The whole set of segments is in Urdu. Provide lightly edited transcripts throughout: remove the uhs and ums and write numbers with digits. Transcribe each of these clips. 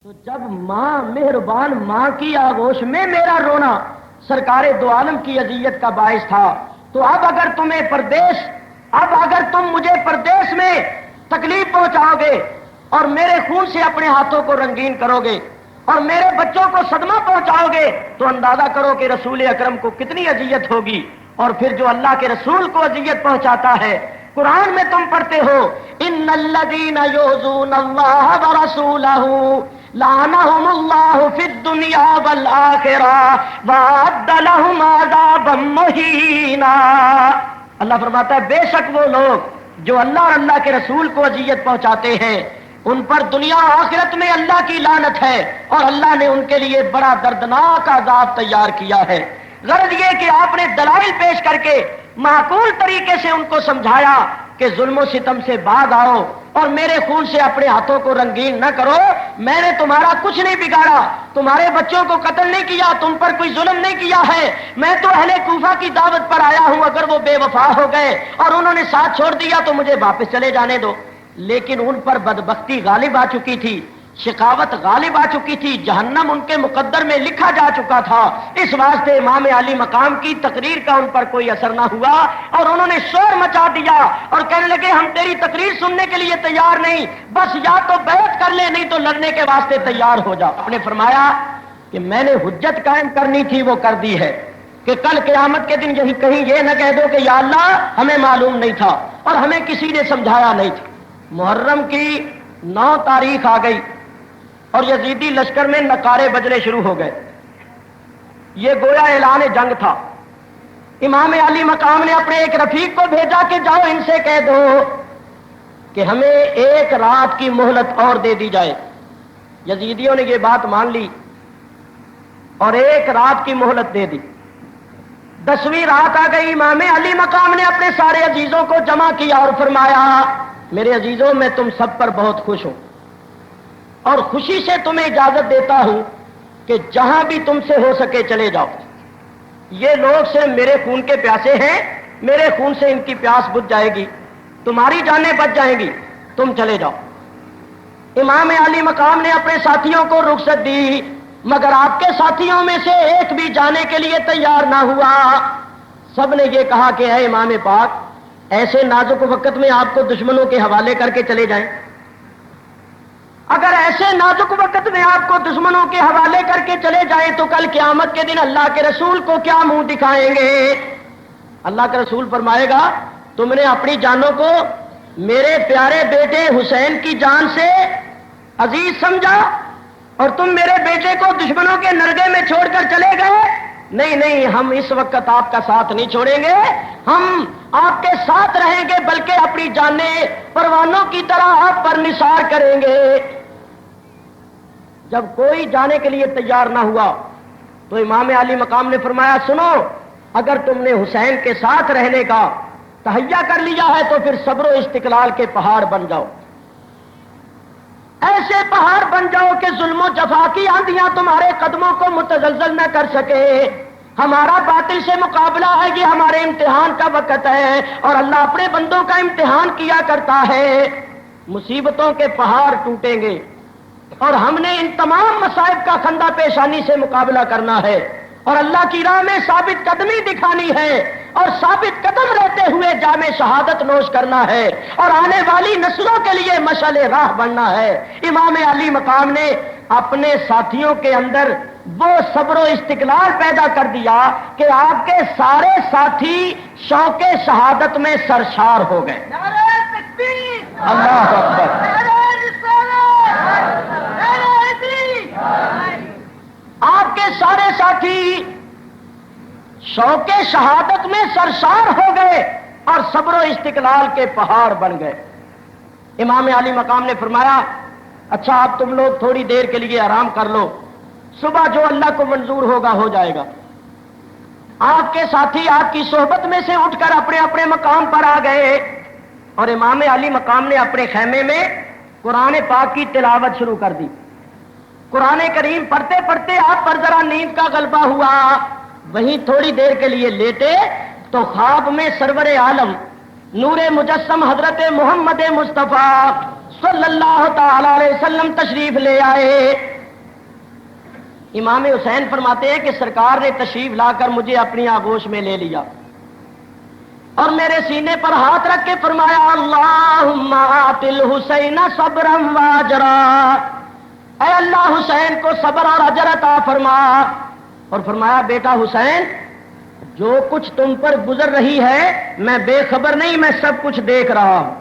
تو جب ماں مہربان ماں کی آغوش میں میرا رونا سرکار دو عالم کی اذیت کا باعث تھا، تو اب اگر تم مجھے پردیس میں تکلیف پہنچاؤ گے اور میرے خون سے اپنے ہاتھوں کو رنگین کرو گے اور میرے بچوں کو صدمہ پہنچاؤ گے تو اندازہ کرو کہ رسول اکرم کو کتنی اذیت ہوگی۔ اور پھر جو اللہ کے رسول کو اذیت پہنچاتا ہے، قرآن میں تم پڑھتے ہو ان الذین یؤذون اللہ ورسولہ لعنہم اللہ فی الدنیا والآخرہ وأعد لہم عذابا مہینا۔ اللہ فرماتا ہے بے شک وہ لوگ جو اللہ اور اللہ کے رسول کو اذیت پہنچاتے ہیں ان پر دنیا و آخرت میں اللہ کی لعنت ہے، اور اللہ نے ان کے لیے بڑا دردناک عذاب تیار کیا ہے۔ غرض یہ کہ آپ نے دلائل پیش کر کے معقول طریقے سے ان کو سمجھایا کہ ظلم و ستم سے باز آؤ اور میرے خون سے اپنے ہاتھوں کو رنگین نہ کرو، میں نے تمہارا کچھ نہیں بگاڑا، تمہارے بچوں کو قتل نہیں کیا، تم پر کوئی ظلم نہیں کیا ہے، میں تو اہل کوفہ کی دعوت پر آیا ہوں، اگر وہ بے وفا ہو گئے اور انہوں نے ساتھ چھوڑ دیا تو مجھے واپس چلے جانے دو۔ لیکن ان پر بدبختی غالب آ چکی تھی، شقاوت غالب آ چکی تھی، جہنم ان کے مقدر میں لکھا جا چکا تھا، اس واسطے امام علی مقام کی تقریر کا ان پر کوئی اثر نہ ہوا اور انہوں نے شور مچا دیا اور کہنے لگے ہم تیری تقریر سننے کے لیے تیار نہیں، بس یا تو بیعت کر لے نہیں تو لڑنے کے واسطے تیار ہو جا۔ آپ نے فرمایا کہ میں نے حجت قائم کرنی تھی وہ کر دی ہے کہ کل قیامت کے دن یہی کہیں یہ نہ کہہ دو کہ یا اللہ ہمیں معلوم نہیں تھا اور ہمیں کسی نے سمجھایا نہیں تھا۔ محرم کی 9 تاریخ آ گئی اور یزیدی لشکر میں نقارے بجنے شروع ہو گئے، یہ گویا اعلان جنگ تھا۔ امام علی مقام نے اپنے ایک رفیق کو بھیجا کہ جاؤ ان سے کہہ دو کہ ہمیں 1 رات کی مہلت اور دے دی جائے۔ یزیدیوں نے یہ بات مان لی اور 1 رات کی مہلت دے دی۔ 10ویں رات آ گئی، امام علی مقام نے اپنے سارے عزیزوں کو جمع کیا اور فرمایا میرے عزیزوں میں تم سب پر بہت خوش ہوں اور خوشی سے تمہیں اجازت دیتا ہوں کہ جہاں بھی تم سے ہو سکے چلے جاؤ۔ یہ لوگ سے میرے خون کے پیاسے ہیں، میرے خون سے ان کی پیاس بجھ جائے گی، تمہاری جانیں بچ جائیں گی، تم چلے جاؤ۔ امام علی مقام نے اپنے ساتھیوں کو رخصت دی، مگر آپ کے ساتھیوں میں سے ایک بھی جانے کے لیے تیار نہ ہوا۔ سب نے یہ کہا کہ اے امام پاک ایسے نازک وقت میں آپ کو دشمنوں کے حوالے کر کے چلے جائیں؟ اگر ایسے نازک وقت میں آپ کو دشمنوں کے حوالے کر کے چلے جائیں تو کل قیامت کے دن اللہ کے رسول کو کیا منہ دکھائیں گے؟ اللہ کا رسول فرمائے گا تم نے اپنی جانوں کو میرے پیارے بیٹے حسین کی جان سے عزیز سمجھا اور تم میرے بیٹے کو دشمنوں کے نرگے میں چھوڑ کر چلے گئے؟ نہیں، ہم اس وقت آپ کا ساتھ نہیں چھوڑیں گے، ہم آپ کے ساتھ رہیں گے، بلکہ اپنی جانیں پروانوں کی طرح آپ پر نثار کریں گے۔ جب کوئی جانے کے لیے تیار نہ ہوا تو امام علی مقام نے فرمایا سنو، اگر تم نے حسین کے ساتھ رہنے کا تہیا کر لیا ہے تو پھر صبر و استقلال کے پہاڑ بن جاؤ، ایسے پہاڑ بن جاؤ کہ ظلم و جفا کی آندیاں تمہارے قدموں کو متزلزل نہ کر سکے۔ ہمارا باطل سے مقابلہ ہے، یہ ہمارے امتحان کا وقت ہے اور اللہ اپنے بندوں کا امتحان کیا کرتا ہے۔ مصیبتوں کے پہاڑ ٹوٹیں گے اور ہم نے ان تمام مصائب کا خندہ پیشانی سے مقابلہ کرنا ہے اور اللہ کی راہ میں ثابت قدمی دکھانی ہے اور ثابت قدم رہتے ہوئے جام شہادت نوش کرنا ہے اور آنے والی نسلوں کے لیے مشعل راہ بننا ہے۔ امام علی مقام نے اپنے ساتھیوں کے اندر وہ صبر و استقلال پیدا کر دیا کہ آپ کے سارے ساتھی شوق شہادت میں سرشار ہو گئے۔ نعرہ تکبیر، اللہ اکبر، نعرہ رسالت، نعرہ حیدری۔ آپ کے سارے ساتھی شوق شہادت میں سرشار ہو گئے اور صبر و استقلال کے پہاڑ بن گئے۔ امام علی مقام نے فرمایا اچھا اب تم لوگ تھوڑی دیر کے لیے آرام کر لو، صبح جو اللہ کو منظور ہوگا ہو جائے گا۔ آپ کے ساتھی آپ کی صحبت میں سے اٹھ کر اپنے اپنے مقام پر آ گئے اور امام علی مقام نے اپنے خیمے میں قرآن پاک کی تلاوت شروع کر دی۔ قرآن کریم پڑھتے پڑھتے آپ پر ذرا نیند کا غلبہ ہوا، وہیں تھوڑی دیر کے لیے لیٹے تو خواب میں سرور عالم نور مجسم حضرت محمد مصطفیٰ صلی اللہ تعالی علیہ وسلم تشریف لے آئے امام حسین فرماتے ہیں کہ سرکار نے تشریف لا کر مجھے اپنی آغوش میں لے لیا اور میرے سینے پر ہاتھ رکھ کے فرمایا اللہم آت الحسین صبرا واجرا، اے اللہ حسین کو صبر اور اجر عطا فرما، اور فرمایا بیٹا حسین جو کچھ تم پر گزر رہی ہے میں بے خبر نہیں، میں سب کچھ دیکھ رہا ہوں۔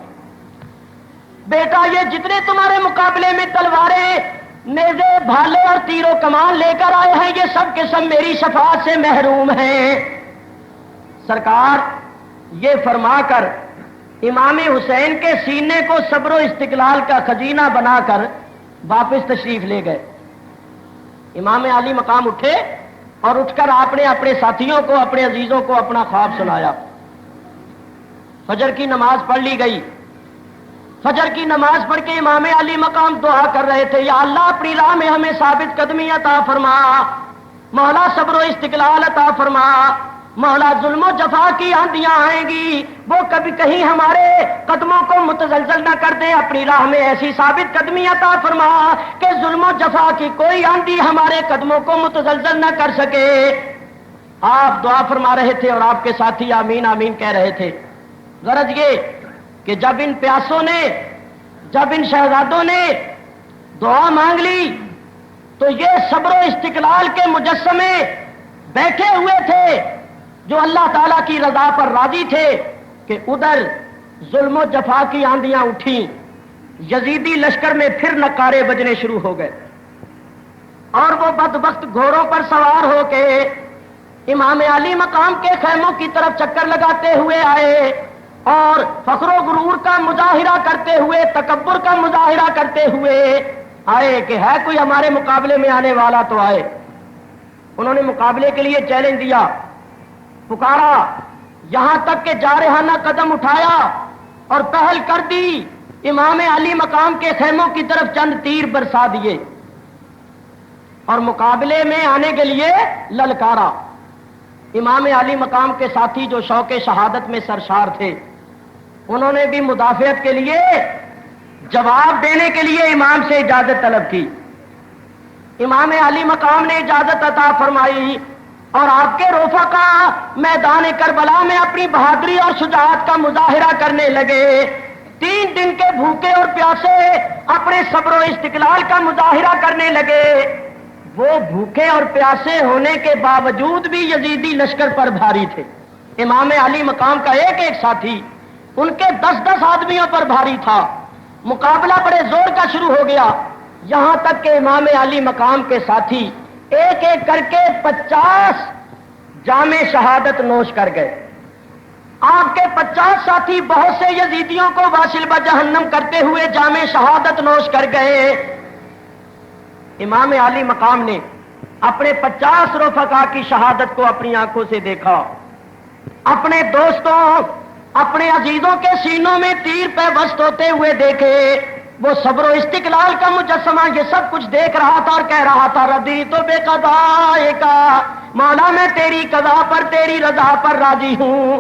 بیٹا یہ جتنے تمہارے مقابلے میں تلواریں، نیزے، بھالے اور تیر و کمان لے کر آئے ہیں یہ سب کے سب میری شفاعت سے محروم ہیں۔ سرکار یہ فرما کر امام حسین کے سینے کو صبر و استقلال کا خزینہ بنا کر واپس تشریف لے گئے۔ امام علی مقام اٹھے اور اٹھ کر آپ نے اپنے ساتھیوں کو، اپنے عزیزوں کو اپنا خواب سنایا۔ فجر کی نماز پڑھ لی گئی۔ فجر کی نماز پڑھ کے امام علی مقام دعا کر رہے تھے، یا اللہ اپنی راہ میں ہمیں ثابت قدمی عطا فرما، مولا صبر و استقلال عطا فرما، مولا ظلم و جفا کی آندیاں آئیں گی وہ کبھی کہیں ہمارے قدموں کو متزلزل نہ کر دے، اپنی راہ میں ایسی ثابت قدمی عطا فرما کہ ظلم و جفا کی کوئی آندھی ہمارے قدموں کو متزلزل نہ کر سکے۔ آپ دعا فرما رہے تھے اور آپ کے ساتھی آمین آمین کہہ رہے تھے۔ غرض یہ کہ جب ان پیاسوں نے، جب ان شہزادوں نے دعا مانگ لی تو یہ صبر و استقلال کے مجسمے بیٹھے ہوئے تھے جو اللہ تعالیٰ کی رضا پر راضی تھے کہ ادھر ظلم و جفا کی آندیاں اٹھیں، یزیدی لشکر میں پھر نکارے بجنے شروع ہو گئے اور وہ بدبخت گھوڑوں پر سوار ہو کے امام علی مقام کے خیموں کی طرف چکر لگاتے ہوئے آئے اور فخر و غرور کا مظاہرہ کرتے ہوئے، تکبر کا مظاہرہ کرتے ہوئے آئے کہ ہے کوئی ہمارے مقابلے میں آنے والا تو آئے۔ انہوں نے مقابلے کے لیے چیلنج دیا، پکارا، یہاں تک کہ جارحانہ قدم اٹھایا اور پہل کر دی، امام علی مقام کے خیموں کی طرف چند تیر برسا دیے اور مقابلے میں آنے کے لیے للکارا۔ امام علی مقام کے ساتھی جو شوق شہادت میں سرشار تھے انہوں نے بھی مدافعت کے لیے، جواب دینے کے لیے امام سے اجازت طلب کی۔ امام علی مقام نے اجازت عطا فرمائی اور آپ کے رفقا میدان کربلا میں اپنی بہادری اور شجاعت کا مظاہرہ کرنے لگے۔ 3 دن کے بھوکے اور پیاسے اپنے صبر و استقلال کا مظاہرہ کرنے لگے۔ وہ بھوکے اور پیاسے ہونے کے باوجود بھی یزیدی لشکر پر بھاری تھے۔ امام علی مقام کا ایک ایک ساتھی ان کے 10-10 آدمیوں پر بھاری تھا۔ مقابلہ بڑے زور کا شروع ہو گیا، یہاں تک کہ امام علی مقام کے ساتھی ایک ایک کر کے 50 جام شہادت نوش کر گئے۔ آپ کے 50 ساتھی بہت سے یزیدیوں کو واصل بجہنم کرتے ہوئے جام شہادت نوش کر گئے۔ امام علی مقام نے اپنے 50 رفقا کی شہادت کو اپنی آنکھوں سے دیکھا، اپنے دوستوں، اپنے عزیزوں کے سینوں میں تیر پیوست ہوتے ہوئے دیکھے۔ وہ صبر و استقلال کا مجسمہ یہ سب کچھ دیکھ رہا تھا اور کہہ رہا تھا، رضی تو بے قضائے کا، مولا میں تیری قضا پر، تیری رضا پر راضی ہوں۔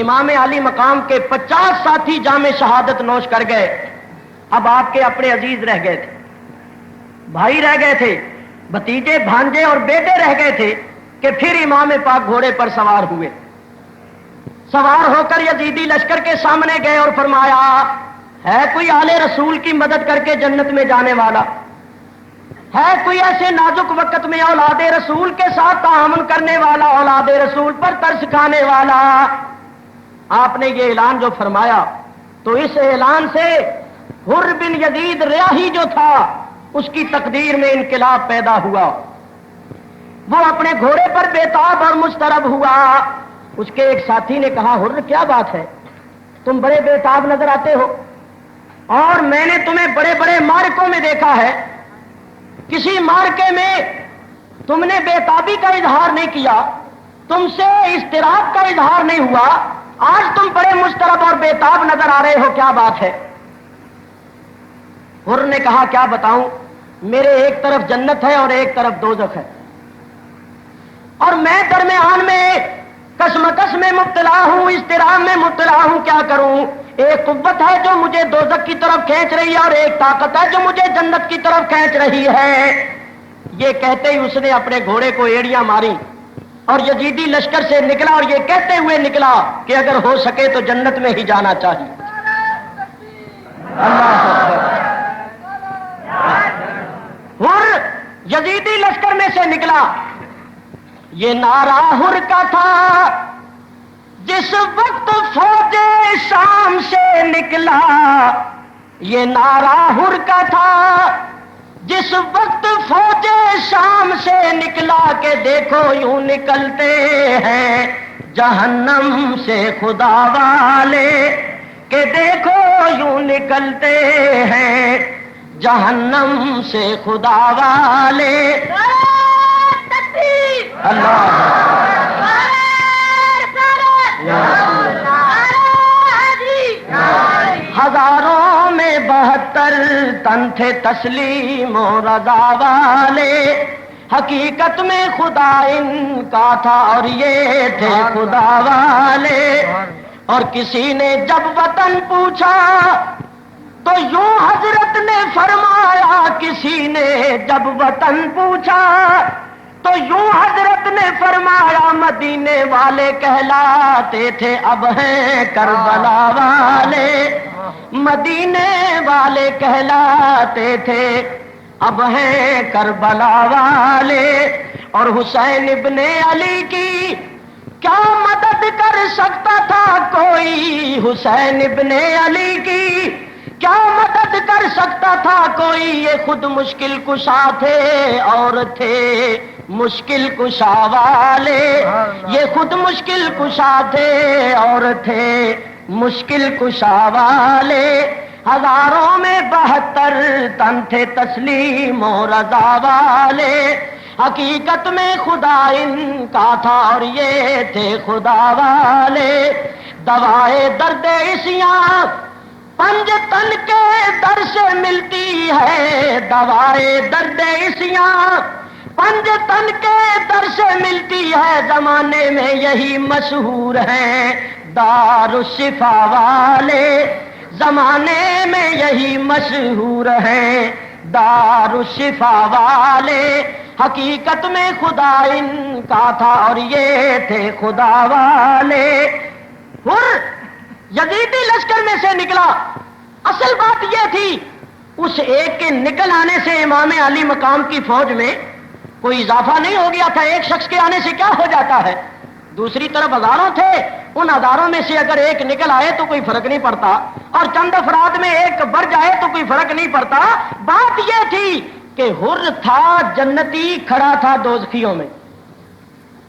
امام علی مقام کے 50 ساتھی جام شہادت نوش کر گئے۔ اب آپ کے اپنے عزیز رہ گئے تھے، بھائی رہ گئے تھے، بھتیجے، بھانجے اور بیٹے رہ گئے تھے کہ پھر امام پاک گھوڑے پر سوار ہوئے۔ سوار ہو کر یزیدی لشکر کے سامنے گئے اور فرمایا، ہے کوئی آل رسول کی مدد کر کے جنت میں جانے والا؟ ہے کوئی ایسے نازک وقت میں اولاد رسول کے ساتھ تعاون کرنے والا، اولاد رسول پر ترس کھانے والا؟ آپ نے یہ اعلان جو فرمایا تو اس اعلان سے حر بن یزید ریاحی جو تھا اس کی تقدیر میں انقلاب پیدا ہوا۔ وہ اپنے گھوڑے پر بےتاب اور مضطرب ہوا۔ اس کے ایک ساتھی نے کہا، حر کیا بات ہے، تم بڑے بےتاب نظر آتے ہو اور میں نے تمہیں بڑے بڑے مارکوں میں دیکھا ہے، کسی مارکے میں تم نے بےتابی کا اظہار نہیں کیا، تم سے اضطراب کا اظہار نہیں ہوا، آج تم بڑے مضطرب اور بےتاب نظر آ رہے ہو، کیا بات ہے؟ حر نے کہا، کیا بتاؤں، میرے ایک طرف جنت ہے اور ایک طرف دوزخ ہے، اور میں درمیان میں کشمکش میں مبتلا ہوں، اضطراب میں مبتلا ہوں، کیا کروں؟ ایک قوت ہے جو مجھے دوزخ کی طرف کھینچ رہی ہے اور ایک طاقت ہے جو مجھے جنت کی طرف کھینچ رہی ہے۔ یہ کہتے ہی اس نے اپنے گھوڑے کو ایڑیاں ماری اور یزیدی لشکر سے نکلا اور یہ کہتے ہوئے نکلا کہ اگر ہو سکے تو جنت میں ہی جانا چاہیے. اللہ ہر یزیدی لشکر میں سے نکلا. یہ نعرہ ہر کا تھا جس وقت فوج شام سے نکلا. یہ نعرہ ہر کا تھا جس وقت فوج شام سے نکلا کہ دیکھو یوں نکلتے ہیں جہنم سے خدا والے، کہ دیکھو یوں نکلتے ہیں جہنم سے خدا والے. اللہ ہزاروں میں 72 تن تھے تسلیم و رضا والے. حقیقت میں خدا ان کا تھا اور یہ تھے خدا والے. اور کسی نے جب وطن پوچھا تو یوں حضرت نے فرمایا، کسی نے جب وطن پوچھا تو یوں حضرت نے فرمایا مدینے والے کہلاتے تھے اب ہیں کربلا والے. مدینے والے کہلاتے تھے اب ہیں کربلا والے. اور حسین ابن علی کی کیا مدد کر سکتا تھا کوئی؟ حسین ابن علی کی کیا مدد کر سکتا تھا کوئی؟ یہ خود مشکل کشا تھے اور تھے مشکل کشا والے. یہ خود مشکل کشا تھے اور تھے مشکل کشا والے. ہزاروں میں 72 تن تھے تسلیم و رضا والے. حقیقت میں خدا ان کا تھا اور یہ تھے خدا والے. دوائے درد عصیاں 5 تن کے در سے ملتی ہے. دوائے درد عصیاں 5 تن کے در سے ملتی ہے. زمانے میں یہی مشہور ہیں دار الشفا والے. زمانے میں یہی مشہور ہیں دار الشفا والے. حقیقت میں خدا ان کا تھا اور یہ تھے خدا والے. ہر یزیدی لشکر میں سے نکلا. اصل بات یہ تھی اس ایک کے نکل آنے سے امام علی مقام کی فوج میں کوئی اضافہ نہیں ہو گیا تھا. ایک شخص کے آنے سے کیا ہو جاتا ہے؟ دوسری طرف ہزاروں تھے، ان ہزاروں میں سے اگر ایک نکل آئے تو کوئی فرق نہیں پڑتا، اور چند افراد میں ایک بڑھ جائے تو کوئی فرق نہیں پڑتا. بات یہ تھی کہ ہر تھا جنتی کھڑا تھا دوزخیوں میں،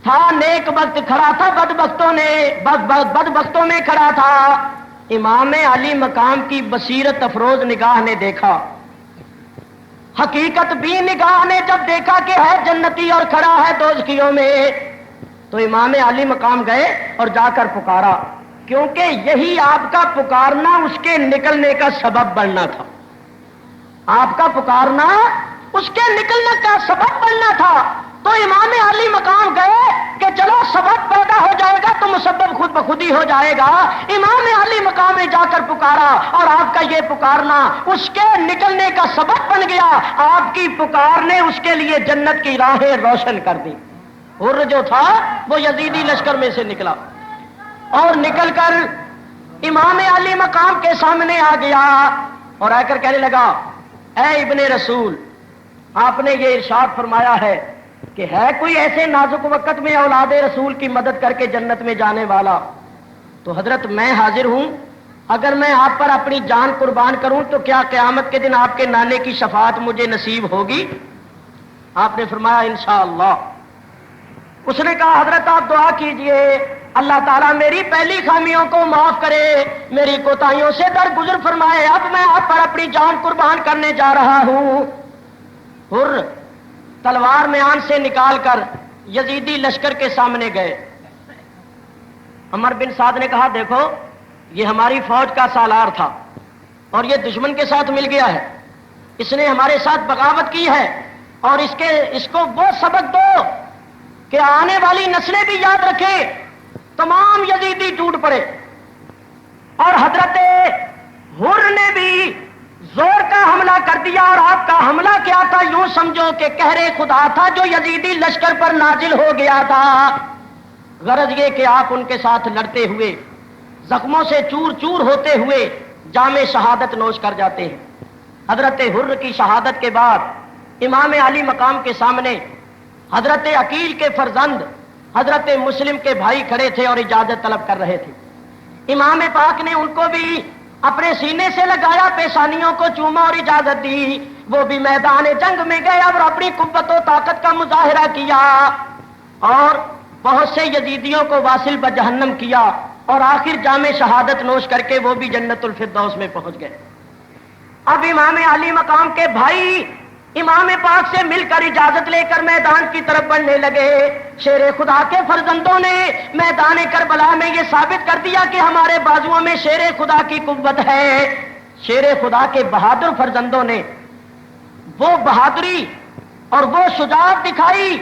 تھا نیک بخت کھڑا تھا بدبختوں میں کھڑا تھا. امام علی مقام کی بصیرت افروز نگاہ نے دیکھا، حقیقت بھی نگاہ نے جب دیکھا کہ ہے جنتی اور کھڑا ہے دوزخیوں میں، تو امام علی مقام گئے اور جا کر پکارا، کیونکہ یہی آپ کا پکارنا اس کے نکلنے کا سبب بننا تھا. آپ کا پکارنا اس کے نکلنے کا سبب بننا تھا. تو امام علی مقام گئے کہ چلو سبب پیدا ہو جائے گا تو مسبب خود بخود ہی ہو جائے گا. امام علی مقام نے جا کر پکارا اور آپ کا یہ پکارنا اس کے نکلنے کا سبب بن گیا. آپ کی پکار نے اس کے لیے جنت کی راہیں روشن کر دی. ہر جو تھا وہ یزیدی لشکر میں سے نکلا اور نکل کر امام علی مقام کے سامنے آ گیا اور آ کر کہنے لگا، اے ابن رسول، آپ نے یہ ارشاد فرمایا ہے کہ ہے کوئی ایسے نازک وقت میں اولاد رسول کی مدد کر کے جنت میں جانے والا؟ تو حضرت میں حاضر ہوں. اگر میں آپ پر اپنی جان قربان کروں تو کیا قیامت کے دن آپ کے نانے کی شفاعت مجھے نصیب ہوگی؟ آپ نے فرمایا انشاءاللہ. اس نے کہا حضرت آپ دعا کیجئے اللہ تعالیٰ میری پہلی خامیوں کو معاف کرے، میری کوتاہیوں سے درگزر فرمائے. اب میں آپ پر اپنی جان قربان کرنے جا رہا ہوں. ہر تلوار میان سے نکال کر یزیدی لشکر کے سامنے گئے. عمر بن سعد نے کہا دیکھو یہ ہماری فوج کا سالار تھا اور یہ دشمن کے ساتھ مل گیا ہے، اس نے ہمارے ساتھ بغاوت کی ہے، اور اس کو وہ سبق دو کہ آنے والی نسلیں بھی یاد رکھے. تمام یزیدی ٹوٹ پڑے اور حضرت ہر نے بھی زور کا حملہ کر دیا. اور آپ کا حملہ کیا تھا؟ یوں سمجھو کہ قہر خدا تھا جو یزیدی لشکر پر نازل ہو گیا تھا۔ غرض یہ کہ آپ ان کے ساتھ لڑتے ہوئے، زخموں سے چور چور ہوتے ہوئے جام شہادت نوش کر جاتے ہیں۔ حضرت حر کی شہادت کے بعد امام علی مقام کے سامنے حضرت عقیل کے فرزند حضرت مسلم کے بھائی کھڑے تھے اور اجازت طلب کر رہے تھے۔ امام پاک نے ان کو بھی اپنے سینے سے لگایا، پیشانیوں کو چوما اور اجازت دی۔ وہ بھی میدان جنگ میں گئے اور اپنی قوت و طاقت کا مظاہرہ کیا اور بہت سے یزیدیوں کو واصل بجہنم کیا اور آخر جام شہادت نوش کر کے وہ بھی جنت الفردوس میں پہنچ گئے۔ اب امام علی مقام کے بھائی امام پاک سے مل کر اجازت لے کر میدان کی طرف بڑھنے لگے۔ شیر خدا کے فرزندوں نے میدان کربلا میں یہ ثابت کر دیا کہ ہمارے بازوؤں میں شیر خدا کی قوت ہے۔ شیر خدا کے بہادر فرزندوں نے وہ بہادری اور وہ شجاعت دکھائی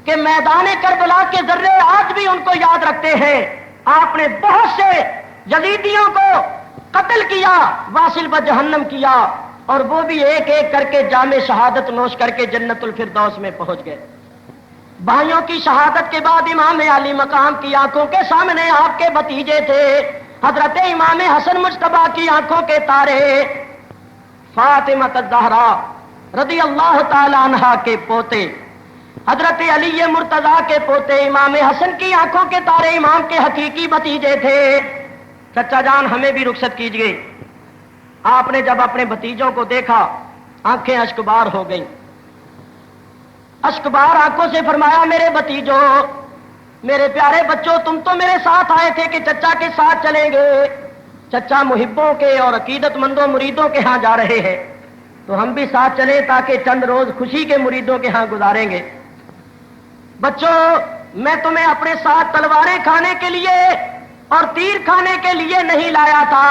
کہ میدان کربلا کے ذرے آج بھی ان کو یاد رکھتے ہیں۔ آپ نے بہت سے یزیدیوں کو قتل کیا، واصل بجہنم کیا، اور وہ بھی ایک ایک کر کے جام شہادت نوش کر کے جنت الفردوس میں پہنچ گئے۔ بھائیوں کی شہادت کے بعد امام علی مقام کی آنکھوں کے سامنے آپ کے بھتیجے تھے حضرت امام حسن مجتبیٰ کی آنکھوں کے تارے، فاطمہ الزہرا رضی اللہ تعالی عنہا کے پوتے، حضرت علی مرتضیٰ کے پوتے امام حسن کی آنکھوں کے تارے امام کے حقیقی بھتیجے تھے۔ چچا جان ہمیں بھی رخصت کیجئے۔ آپ نے جب اپنے بھتیجوں کو دیکھا آنکھیں اشکبار ہو گئیں، اشکبار آنکھوں سے فرمایا میرے بھتیجوں، میرے پیارے بچوں، تم تو میرے ساتھ آئے تھے کہ چچا کے ساتھ چلیں گے، چچا محبوں کے اور عقیدت مندوں مریدوں کے ہاں جا رہے ہیں تو ہم بھی ساتھ چلیں تاکہ چند روز خوشی کے مریدوں کے ہاں گزاریں گے۔ بچوں، میں تمہیں اپنے ساتھ تلواریں کھانے کے لیے اور تیر کھانے کے لیے نہیں لایا تھا۔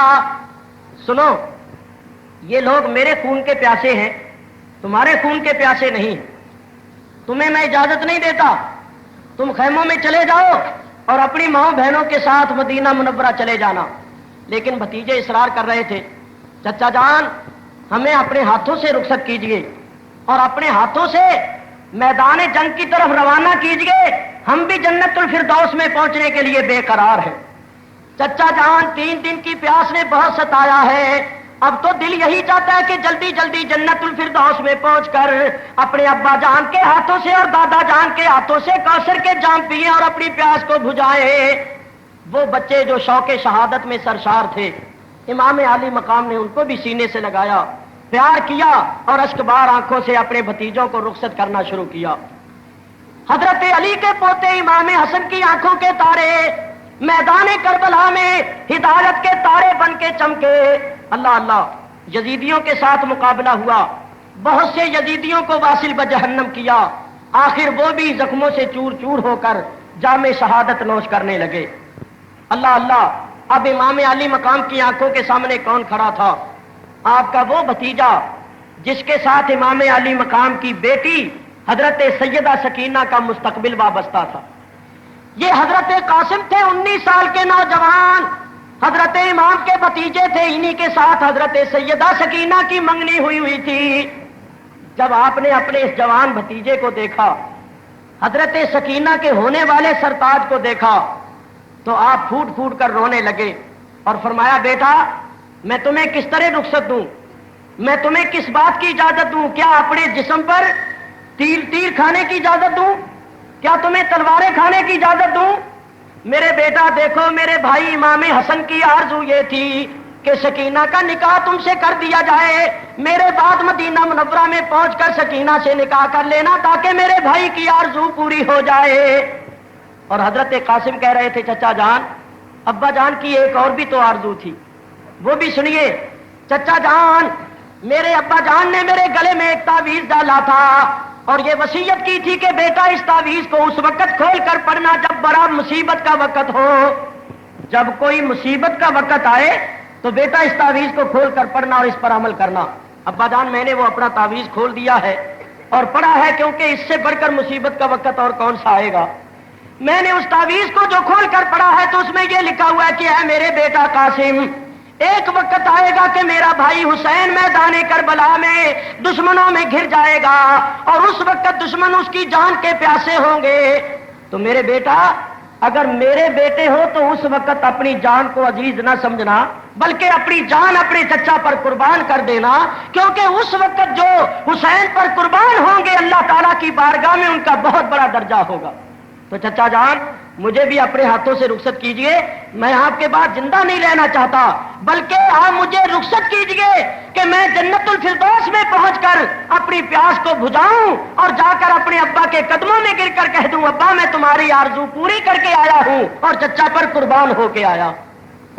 سنو، یہ لوگ میرے خون کے پیاسے ہیں، تمہارے خون کے پیاسے نہیں۔ تمہیں میں اجازت نہیں دیتا، تم خیموں میں چلے جاؤ اور اپنی ماؤں بہنوں کے ساتھ مدینہ منورہ چلے جانا۔ لیکن بھتیجے اصرار کر رہے تھے، چچا جان ہمیں اپنے ہاتھوں سے رخصت کیجئے اور اپنے ہاتھوں سے میدان جنگ کی طرف روانہ کیجئے، ہم بھی جنت الفردوس میں پہنچنے کے لیے بے قرار ہیں۔ چچا جان 3 دن کی پیاس نے بہت ستایا ہے، اب تو دل یہی چاہتا ہے کہ جلدی جلدی جنت الفردوس میں پہنچ کر اپنے ابا جان کے ہاتھوں سے اور دادا جان کے ہاتھوں سے کوثر کے جام پیئیں اور اپنی پیاس کو بجھائیں۔ وہ بچے جو شوق شہادت میں سرشار تھے، امام علی مقام نے ان کو بھی سینے سے لگایا، پیار کیا اور اشکبار آنکھوں سے اپنے بھتیجوں کو رخصت کرنا شروع کیا۔ حضرت علی کے پوتے امام حسن کی آنکھوں کے تارے میدان کربلا میں ہدایت کے تارے بن کے چمکے۔ اللہ اللہ، یزیدیوں کے ساتھ مقابلہ ہوا، بہت سے یزیدیوں کو واصل بجہنم کیا، آخر وہ بھی زخموں سے چور چور ہو کر جام شہادت نوش کرنے لگے۔ اللہ اللہ، اب امام علی مقام کی آنکھوں کے سامنے کون کھڑا تھا؟ آپ کا وہ بھتیجا جس کے ساتھ امام علی مقام کی بیٹی حضرت سیدہ سکینہ کا مستقبل وابستہ تھا۔ یہ حضرت قاسم تھے 19 سال کے نوجوان، حضرت امام کے بھتیجے تھے، انہی کے ساتھ حضرت سیدہ سکینہ کی منگنی ہوئی تھی۔ جب آپ نے اپنے اس جوان بھتیجے کو دیکھا، حضرت سکینہ کے ہونے والے سرتاج کو دیکھا، تو آپ پھوٹ پھوٹ کر رونے لگے اور فرمایا بیٹا میں تمہیں کس طرح رخصت دوں، میں تمہیں کس بات کی اجازت دوں؟ کیا اپنے جسم پر تیر کھانے کی اجازت دوں؟ کیا تمہیں تلواریں کھانے کی اجازت دوں؟ میرے بیٹا دیکھو، میرے بھائی امام حسن کی آرزو یہ تھی کہ سکینہ کا نکاح تم سے کر دیا جائے، میرے بعد مدینہ منورہ میں پہنچ کر سکینہ سے نکاح کر لینا تاکہ میرے بھائی کی آرزو پوری ہو جائے۔ اور حضرت قاسم کہہ رہے تھے چچا جان، ابا جان کی ایک اور بھی تو آرزو تھی، وہ بھی سنیے۔ چچا جان، میرے ابا جان نے میرے گلے میں ایک تعویذ ڈالا تھا اور یہ وصیت کی تھی کہ بیٹا اس تعویذ کو اس وقت کھول کر پڑھنا جب بڑا مصیبت کا وقت ہو، جب کوئی مصیبت کا وقت آئے تو بیٹا اس تعویذ کو کھول کر پڑھنا اور اس پر عمل کرنا۔ ابا جان میں نے وہ اپنا تعویذ کھول دیا ہے اور پڑھا ہے، کیونکہ اس سے بڑھ کر مصیبت کا وقت اور کون سا آئے گا۔ میں نے اس تعویذ کو جو کھول کر پڑھا ہے تو اس میں یہ لکھا ہوا ہے کہ اے میرے بیٹا قاسم، ایک وقت آئے گا کہ میرا بھائی حسین میدان کربلا میں دشمنوں میں گھر جائے گا اور اس وقت دشمن اس کی جان کے پیاسے ہوں گے. تو میرے بیٹا اگر میرے بیٹے ہو تو اس وقت اپنی جان کو عزیز نہ سمجھنا بلکہ اپنی جان اپنے چچا پر قربان کر دینا, کیونکہ اس وقت جو حسین پر قربان ہوں گے اللہ تعالیٰ کی بارگاہ میں ان کا بہت بڑا درجہ ہوگا. تو چچا جان مجھے بھی اپنے ہاتھوں سے رخصت کیجئے, میں آپ کے بعد زندہ نہیں رہنا چاہتا بلکہ آپ مجھے رخصت کیجئے کہ میں جنت الفردوس میں پہنچ کر اپنی پیاس کو بجھاؤں اور جا کر اپنے ابا کے قدموں میں گر کر کہہ دوں ابا میں تمہاری آرزو پوری کر کے آیا ہوں اور چچا پر قربان ہو کے آیا.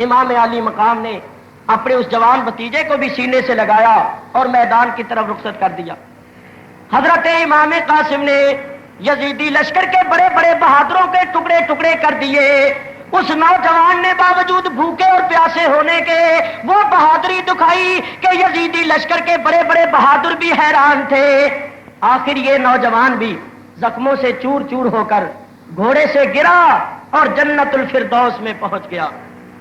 امام عالی مقام نے اپنے اس جوان بھتیجے کو بھی سینے سے لگایا اور میدان کی طرف رخصت کر دیا. حضرت امام قاسم نے یزیدی لشکر کے بڑے بڑے بہادروں کے ٹکڑے ٹکڑے کر دیے. اس نوجوان نے باوجود بھوکے اور پیاسے ہونے کے وہ بہادری دکھائی کہ یزیدی لشکر کے بڑے بڑے بہادر بھی حیران تھے. آخر یہ نوجوان بھی زخموں سے چور چور ہو کر گھوڑے سے گرا اور جنت الفردوس میں پہنچ گیا.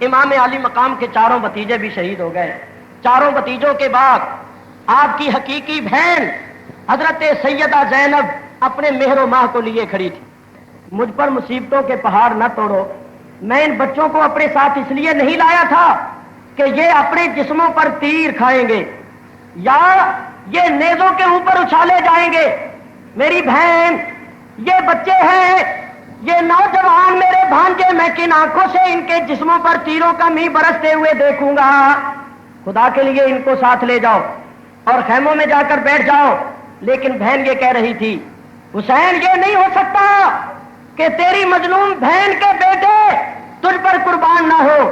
امام علی مقام کے چاروں بھتیجے بھی شہید ہو گئے. چاروں بھتیجوں کے بعد آپ کی حقیقی بہن حضرت سیدہ زینب اپنے مہر و ماہ کو لیے کھڑی تھی. مجھ پر مصیبتوں کے پہاڑ نہ توڑو, میں ان بچوں کو اپنے ساتھ اس لیے نہیں لایا تھا کہ یہ اپنے جسموں پر تیر کھائیں گے یا یہ نیزوں کے اوپر اچھالے جائیں گے. میری بہن یہ بچے ہیں, یہ نوجوان میرے بھانجے, میں کن آنکھوں سے ان کے جسموں پر تیروں کا می برستے ہوئے دیکھوں گا. خدا کے لیے ان کو ساتھ لے جاؤ اور خیموں میں جا کر بیٹھ جاؤ. لیکن بہن یہ کہہ رہی تھی حسین یہ نہیں ہو سکتا کہ تیری مظلوم بہن کے بیٹے تجھ پر قربان نہ ہو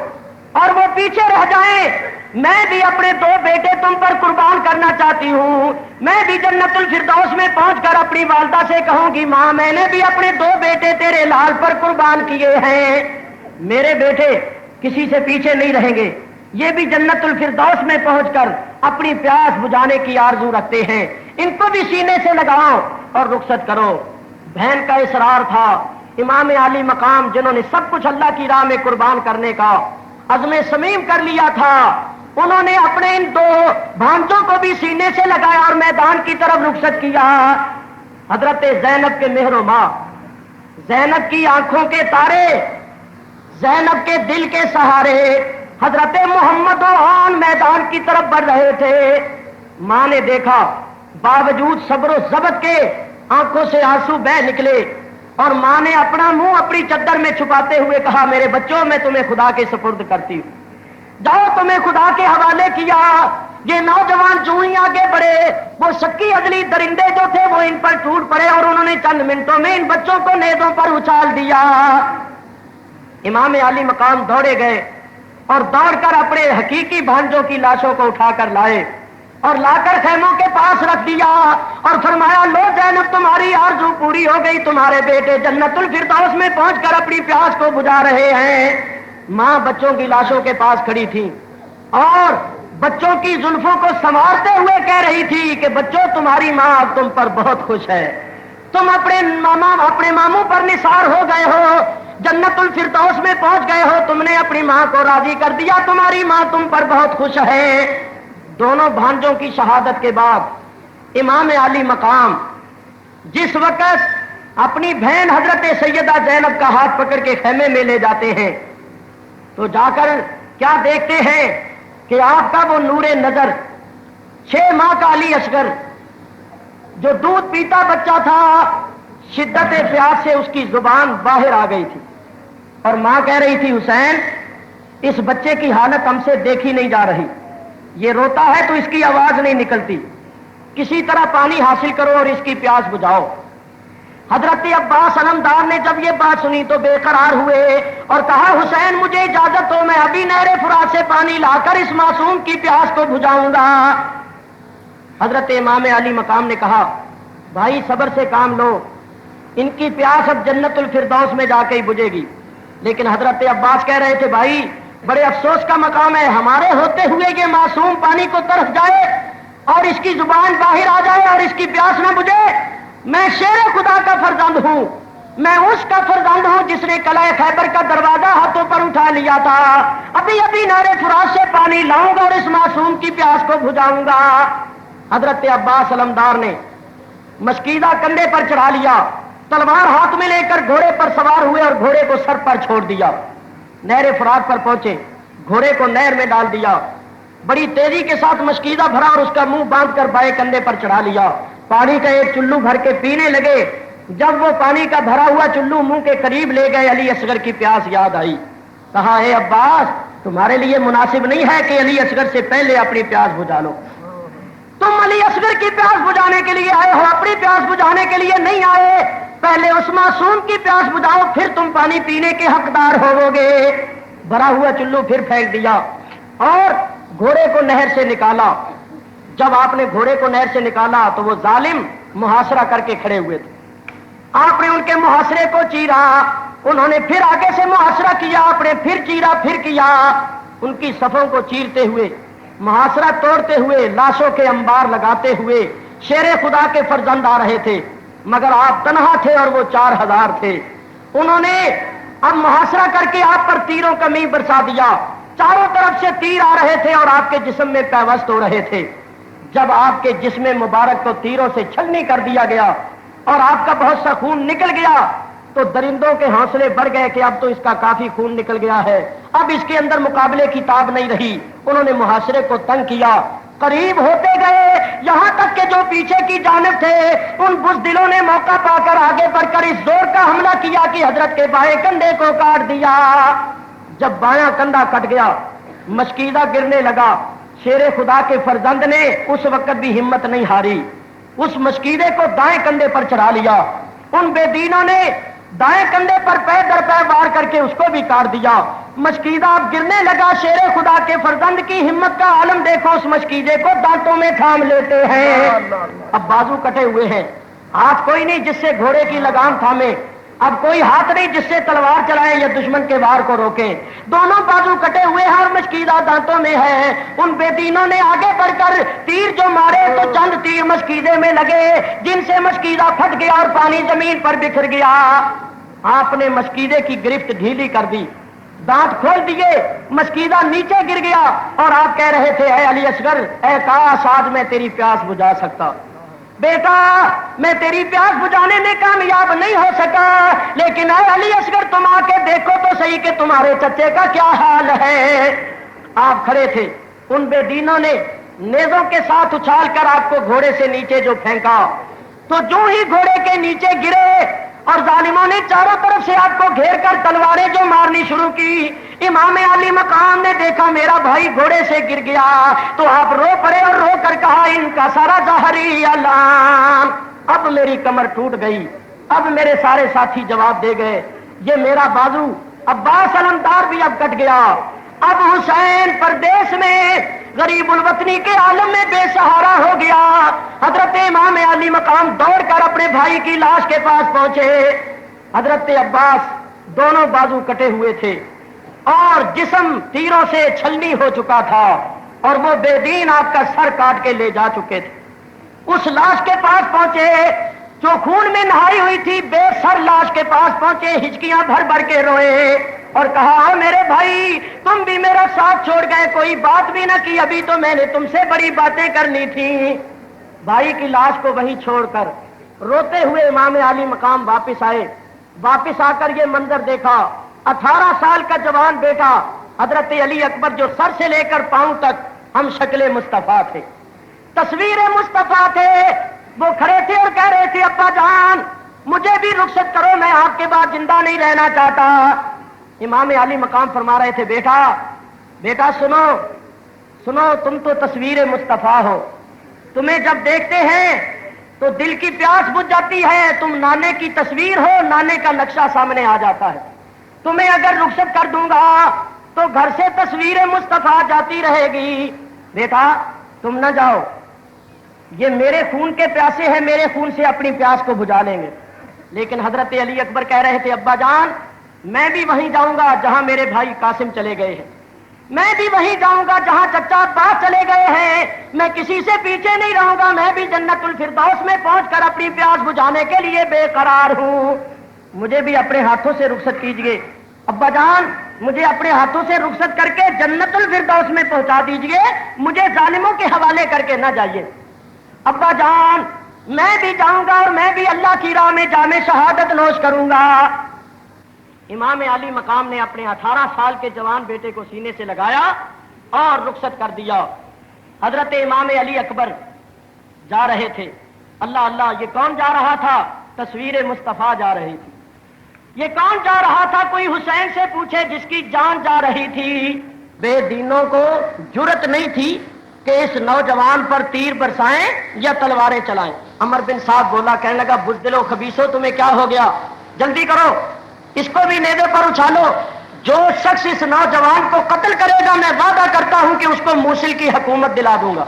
اور وہ پیچھے رہ جائیں. میں بھی اپنے دو بیٹے تم پر قربان کرنا چاہتی ہوں. میں بھی جنت الفردوس میں پہنچ کر اپنی والدہ سے کہوں گی ماں میں نے بھی اپنے دو بیٹے تیرے لال پر قربان کیے ہیں. میرے بیٹے کسی سے پیچھے نہیں رہیں گے, یہ بھی جنت الفردوس میں پہنچ کر اپنی پیاس بجھانے کی آرزو رکھتے ہیں. ان کو بھی سینے سے لگاؤ اور رخصت کرو. بہن کا اصرار تھا. امام عالی مقام جنہوں نے سب کچھ اللہ کی راہ میں قربان کرنے کا عزم صمیم کر لیا تھا, انہوں نے اپنے ان دو بھانجوں کو بھی سینے سے لگایا اور میدان کی طرف رخصت کیا. حضرت زینب کے مہر و ماہ, زینب کی آنکھوں کے تارے, زینب کے دل کے سہارے حضرت محمد آن میدان کی طرف بڑھ رہے تھے. ماں نے دیکھا باوجود صبر و ضبط کے آنکھوں سے آنسو بہہ نکلے اور ماں نے اپنا منہ اپنی چادر میں چھپاتے ہوئے کہا میرے بچوں میں تمہیں خدا کے سپرد کرتی ہوں, جاؤ تمہیں خدا کے حوالے کیا. یہ نوجوان جو ہی آگے بڑھے وہ شکی ازلی درندے جو تھے وہ ان پر ٹوٹ پڑے اور انہوں نے چند منٹوں میں ان بچوں کو نیزوں پر اچھال دیا. امام عالی مقام دوڑے گئے اور دوڑ کر اپنے حقیقی بھانجوں کی لاشوں کو اٹھا کر لائے اور لا کر خیموں کے پاس رکھ دیا اور فرمایا لو زینب تمہاری آرزو پوری ہو گئی, تمہارے بیٹے جنت الفردوس میں پہنچ کر اپنی پیاس کو بجھا رہے ہیں. ماں بچوں کی لاشوں کے پاس کھڑی تھی اور بچوں کی زلفوں کو سنوارتے ہوئے کہہ رہی تھی کہ بچوں تمہاری ماں تم پر بہت خوش ہے, تم اپنے ماموں پر نثار ہو گئے ہو, جنت الفردوس میں پہنچ گئے ہو, تم نے اپنی ماں کو راضی کر دیا, تمہاری ماں تم پر بہت خوش ہے. دونوں بھانجوں کی شہادت کے بعد امام علی مقام جس وقت اپنی بہن حضرت سیدہ زینب کا ہاتھ پکڑ کے خیمے میں لے جاتے ہیں تو جا کر کیا دیکھتے ہیں کہ آپ کا وہ نور نظر 6 ماہ کا علی اصغر جو دودھ پیتا بچہ تھا, شدت پیاس سے اس کی زبان باہر آ گئی تھی اور ماں کہہ رہی تھی حسین اس بچے کی حالت ہم سے دیکھی نہیں جا رہی, یہ روتا ہے تو اس کی آواز نہیں نکلتی, کسی طرح پانی حاصل کرو اور اس کی پیاس بجھاؤ. حضرت عباس علمدار نے جب یہ بات سنی تو بے قرار ہوئے اور کہا حسین مجھے اجازت ہو, میں ابھی نہر فرات سے پانی لا کر اس معصوم کی پیاس کو بجھاؤں گا. حضرت امام علی مقام نے کہا بھائی صبر سے کام لو, ان کی پیاس اب جنت الفردوس میں جا کے ہی بجھے گی. لیکن حضرت عباس کہہ رہے تھے بھائی بڑے افسوس کا مقام ہے, ہمارے ہوتے ہوئے یہ معصوم پانی کو ترس جائے اور اس کی زبان باہر آ جائے اور اس کی پیاس نہ بجھے. میں شیر خدا کا فرزند ہوں, میں اس کا فرزند ہوں جس نے قلعہ خیبر کا دروازہ ہاتھوں پر اٹھا لیا تھا، ابھی ابھی نہر فرات سے پانی لاؤں گا اور اس معصوم کی پیاس کو بجھاؤں گا۔ حضرت عباس علمدار نے مشکیدہ کندھے پر چڑھا لیا، تلوار ہاتھ میں لے کر گھوڑے پر سوار ہوئے اور گھوڑے کو سر پر چھوڑ دیا۔ نہر فرات پر پہنچے، گھوڑے کو نہر میں ڈال دیا، بڑی تیزی کے ساتھ مشکیدہ بھرا اور اس کا منہ باندھ کر بائیں کندھے پر چڑھا لیا، پانی کا ایک چلو بھر کے پینے لگے۔ جب وہ پانی کا بھرا ہوا چلو منہ کے قریب لے گئے، علی اصغر کی پیاس یاد آئی۔ کہا اے عباس، تمہارے لیے مناسب نہیں ہے کہ علی اصغر سے پہلے اپنی پیاس بجھا لو۔ تم علی اصغر کی پیاس بجھانے کے لیے آئے ہو، اپنی پیاس بجھانے کے لیے نہیں آئے۔ پہلے اس معصوم کی پیاس بجھاؤ، پھر تم پانی پینے کے حقدار ہوو گے۔ بھرا ہوا چلو پھر پھینک دیا اور گھوڑے کو نہر سے نکالا۔ جب آپ نے گھوڑے کو نہر سے نکالا تو وہ ظالم محاصرہ کر کے کھڑے ہوئے تھے۔ آپ نے ان کے محاصرے کو چیرا، انہوں نے پھر آگے سے محاصرہ کیا، آپ نے پھر چیرا، پھر کیا۔ ان کی صفوں کو چیرتے ہوئے، محاصرہ توڑتے ہوئے، لاشوں کے انبار لگاتے ہوئے شیر خدا کے فرزند آ رہے تھے، مگر آپ تنہا تھے اور وہ 4000 تھے۔ انہوں نے اب محاصرہ کر کے آپ پر تیروں کا میਂہ برسا دیا، چاروں طرف سے تیر آ رہے تھے اور آپ کے جسم میں پیوست ہو رہے تھے۔ جب آپ کے جسم مبارک کو تیروں سے چھلنی کر دیا گیا اور آپ کا بہت سا خون نکل گیا تو درندوں کے حوصلے بڑھ گئے کہ اب تو اس کا کافی خون نکل گیا ہے، اب اس کے اندر مقابلے کی تاب نہیں رہی۔ انہوں نے محاصرے کو تنگ کیا، قریب ہوتے گئے، یہاں تک کہ جو پیچھے کی جانب تھے ان بزدلوں نے موقع پا کر آگے بڑھ کر اس زور کا حملہ کیا کہ حضرت کے بائیں کندھے کو کاٹ دیا۔ جب بایاں کندھا کٹ گیا، مشکیدہ گرنے لگا۔ شیر خدا کے فرزند نے اس وقت بھی ہمت نہیں ہاری، اس مشکیدے کو دائیں کندھے پر چڑھا لیا۔ ان بے دینوں نے دائیں کندھے پر پے در پے وار کر کے اس کو بھی کاٹ دیا۔ مشکیدہ اب گرنے لگا۔ شیر خدا کے فرزند کی ہمت کا عالم دیکھو، اس مشکیدے کو دانتوں میں تھام لیتے ہیں۔ اب بازو کٹے ہوئے ہیں، ہاتھ کوئی نہیں جس سے گھوڑے کی لگام تھامے، اب کوئی ہاتھ نہیں جس سے تلوار چلائے یا دشمن کے وار کو روکے، دونوں بازو کٹے ہوئے ہیں اور مشکیدہ دانتوں میں ہے۔ ان بے دینوں نے آگے بڑھ کر تیر جو مارے تو چند تیر مشکیدے میں لگے جن سے مشکیدہ پھٹ گیا اور پانی زمین پر بکھر گیا۔ آپ نے مشکیدے کی گرفت ڈھیلی کر دی، دانت کھول دیے، مشکیدہ نیچے گر گیا اور آپ کہہ رہے تھے اے علی اصغر، اے کاش آج میں تیری پیاس بجھا سکتا۔ بیٹا میں تیری پیاس بجھانے میں کامیاب نہیں ہو سکا، لیکن اے علی اصغر تم آ کے دیکھو تو صحیح کہ تمہارے چچے کا کیا حال ہے۔ آپ کھڑے تھے، ان بے دینوں نے نیزوں کے ساتھ اچھال کر آپ کو گھوڑے سے نیچے جو پھینکا تو جو ہی گھوڑے کے نیچے گرے اور ظالموں نے چاروں طرف سے آپ کو گھیر کر تلواریں جو مارنی شروع کی، امام علی مقام نے دیکھا میرا بھائی گھوڑے سے گر گیا تو آپ رو پڑے اور رو کر کہا ان کا سارا ظہری علام، اب میری کمر ٹوٹ گئی۔ اب میرے سارے ساتھی جواب دے گئے، یہ میرا بازو عباس علمدار بھی اب کٹ گیا۔ اب حسین پردیس میں غریب الوطنی کے عالم میں بے سہارا ہو گیا۔ حضرت امام علی مقام دوڑ کر اپنے بھائی کی لاش کے پاس پہنچے۔ حضرت عباس دونوں بازو کٹے ہوئے تھے اور جسم تیروں سے چھلنی ہو چکا تھا اور وہ بے دین آپ کا سر کاٹ کے لے جا چکے تھے۔ اس لاش کے پاس پہنچے جو خون میں نہائی ہوئی تھی، بے سر لاش کے پاس پہنچے، ہچکیاں بھر بھر کے روئے اور کہا میرے بھائی تم بھی میرا ساتھ چھوڑ گئے، کوئی بات بھی نہ کی، ابھی تو میں نے تم سے بڑی باتیں کرنی تھی۔ بھائی کی لاش کو وہیں چھوڑ کر روتے ہوئے امام علی مقام واپس آئے۔ واپس آ کر یہ منظر دیکھا، 18 سال کا جوان بیٹا حضرت علی اکبر جو سر سے لے کر پاؤں تک ہم شکل مصطفیٰ تھے، تصویر مصطفیٰ تھے، وہ کھڑے تھے اور کہہ رہے تھے ابا جان مجھے بھی رخصت کرو، میں آپ کے بعد زندہ نہیں رہنا چاہتا۔ امام علی مقام فرما رہے تھے بیٹا بیٹا سنو سنو، تم تو تصویر مصطفیٰ ہو، تمہیں جب دیکھتے ہیں تو دل کی پیاس بجھ جاتی ہے، تم نانے کی تصویر ہو، نانے کا نقشہ سامنے آ جاتا ہے، تمہیں اگر رخصت کر دوں گا تو گھر سے تصویر مصطفیٰ جاتی رہے گی۔ بیٹا تم نہ جاؤ، یہ میرے خون کے پیاسے ہیں، میرے خون سے اپنی پیاس کو بجھا لیں گے۔ لیکن حضرت علی اکبر کہہ رہے تھے ابا جان میں بھی وہیں جاؤں گا جہاں میرے بھائی قاسم چلے گئے ہیں، میں بھی وہیں جاؤں گا جہاں چچا عباس چلے گئے ہیں، میں کسی سے پیچھے نہیں رہوں گا، میں بھی جنت الفردوس میں پہنچ کر اپنی پیاس بجھانے کے لیے بے قرار ہوں۔ مجھے بھی اپنے ہاتھوں سے رخصت کیجئے، ابا جان مجھے اپنے ہاتھوں سے رخصت کر کے جنت الفردوس میں پہنچا دیجئے، مجھے ظالموں کے حوالے کر کے نہ جائیے۔ ابا جان میں بھی جاؤں گا اور میں بھی اللہ کی راہ میں جام شہادت نوش کروں گا۔ امام علی مقام نے اپنے 18 سال کے جوان بیٹے کو سینے سے لگایا اور رخصت کر دیا۔ حضرت امام علی اکبر جا رہے تھے، اللہ اللہ یہ کون جا رہا تھا؟ تصویر مصطفیٰ جا رہی تھی۔ یہ کون جا رہا تھا؟ کوئی حسین سے پوچھے جس کی جان جا رہی تھی۔ بے دینوں کو جرت نہیں تھی کہ اس نوجوان پر تیر برسائیں یا تلواریں چلائیں۔ عمر بن سعد بولا، کہنے لگا بزدل و خبیثو تمہیں کیا ہو گیا، جلدی کرو اس کو بھی نیزے پر اچھالو۔ جو شخص اس نوجوان کو قتل کرے گا میں وعدہ کرتا ہوں کہ اس کو موصل کی حکومت دلا دوں گا۔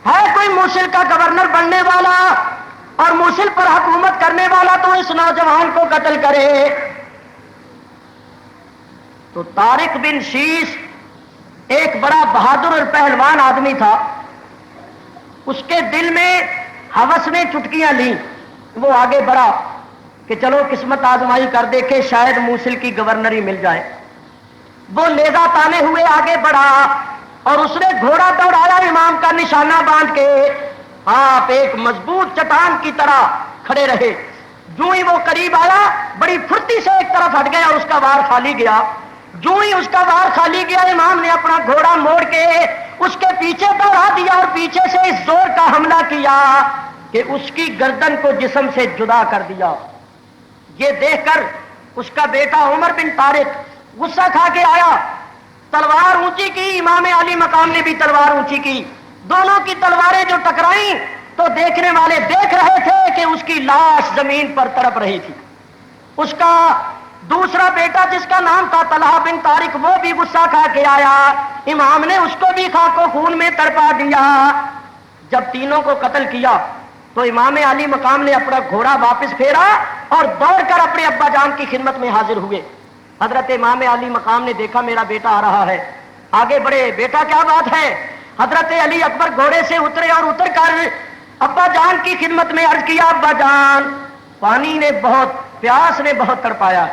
ہے کوئی موصل کا گورنر بننے والا اور موصل پر حکومت کرنے والا تو اس نوجوان کو قتل کرے۔ تو طارق بن شیش ایک بڑا بہادر اور پہلوان آدمی تھا، اس کے دل میں ہوس نے چٹکیاں لیں، وہ آگے بڑھا کہ چلو قسمت آزمائی کر دیکھے شاید موصل کی گورنری مل جائے۔ وہ نیزہ تانے ہوئے آگے بڑھا اور اس نے گھوڑا دوڑایا امام کا نشانہ باندھ کے۔ آپ ایک مضبوط چٹان کی طرح کھڑے رہے، جو ہی وہ قریب آیا بڑی پھرتی سے ایک طرف ہٹ گیا اور اس کا وار خالی گیا۔ جو ہی اس کا وار خالی گیا امام نے اپنا گھوڑا موڑ کے اس کے پیچھے دوڑا دیا اور پیچھے سے اس زور کا حملہ کیا کہ اس کی گردن کو جسم سے جدا کر دیا۔ یہ دیکھ کر اس کا بیٹا عمر بن طارق غصہ کھا کے آیا، تلوار اونچی کی، امام علی مقام نے بھی تلوار اونچی کی، دونوں کی تلواریں جو ٹکرائیں تو دیکھنے والے دیکھ رہے تھے کہ اس کی لاش زمین پر تڑپ رہی تھی۔ اس کا دوسرا بیٹا جس کا نام تھا طلحہ بن طارق وہ بھی غصہ کھا کے آیا، امام نے اس کو بھی خاک و خون میں تڑپا دیا۔ جب تینوں کو قتل کیا تو امام علی مقام نے اپنا گھوڑا واپس پھیرا اور دوڑ کر اپنے ابا جان کی خدمت میں حاضر ہوئے۔ حضرت امام علی مقام نے دیکھا میرا بیٹا آ رہا ہے، آگے بڑھے، بیٹا کیا بات ہے؟ حضرت علی اکبر گھوڑے سے اترے اور اتر کر ابا جان کی خدمت میں عرض کیا، ابا جان پانی نے بہت، پیاس نے بہت تڑپایا،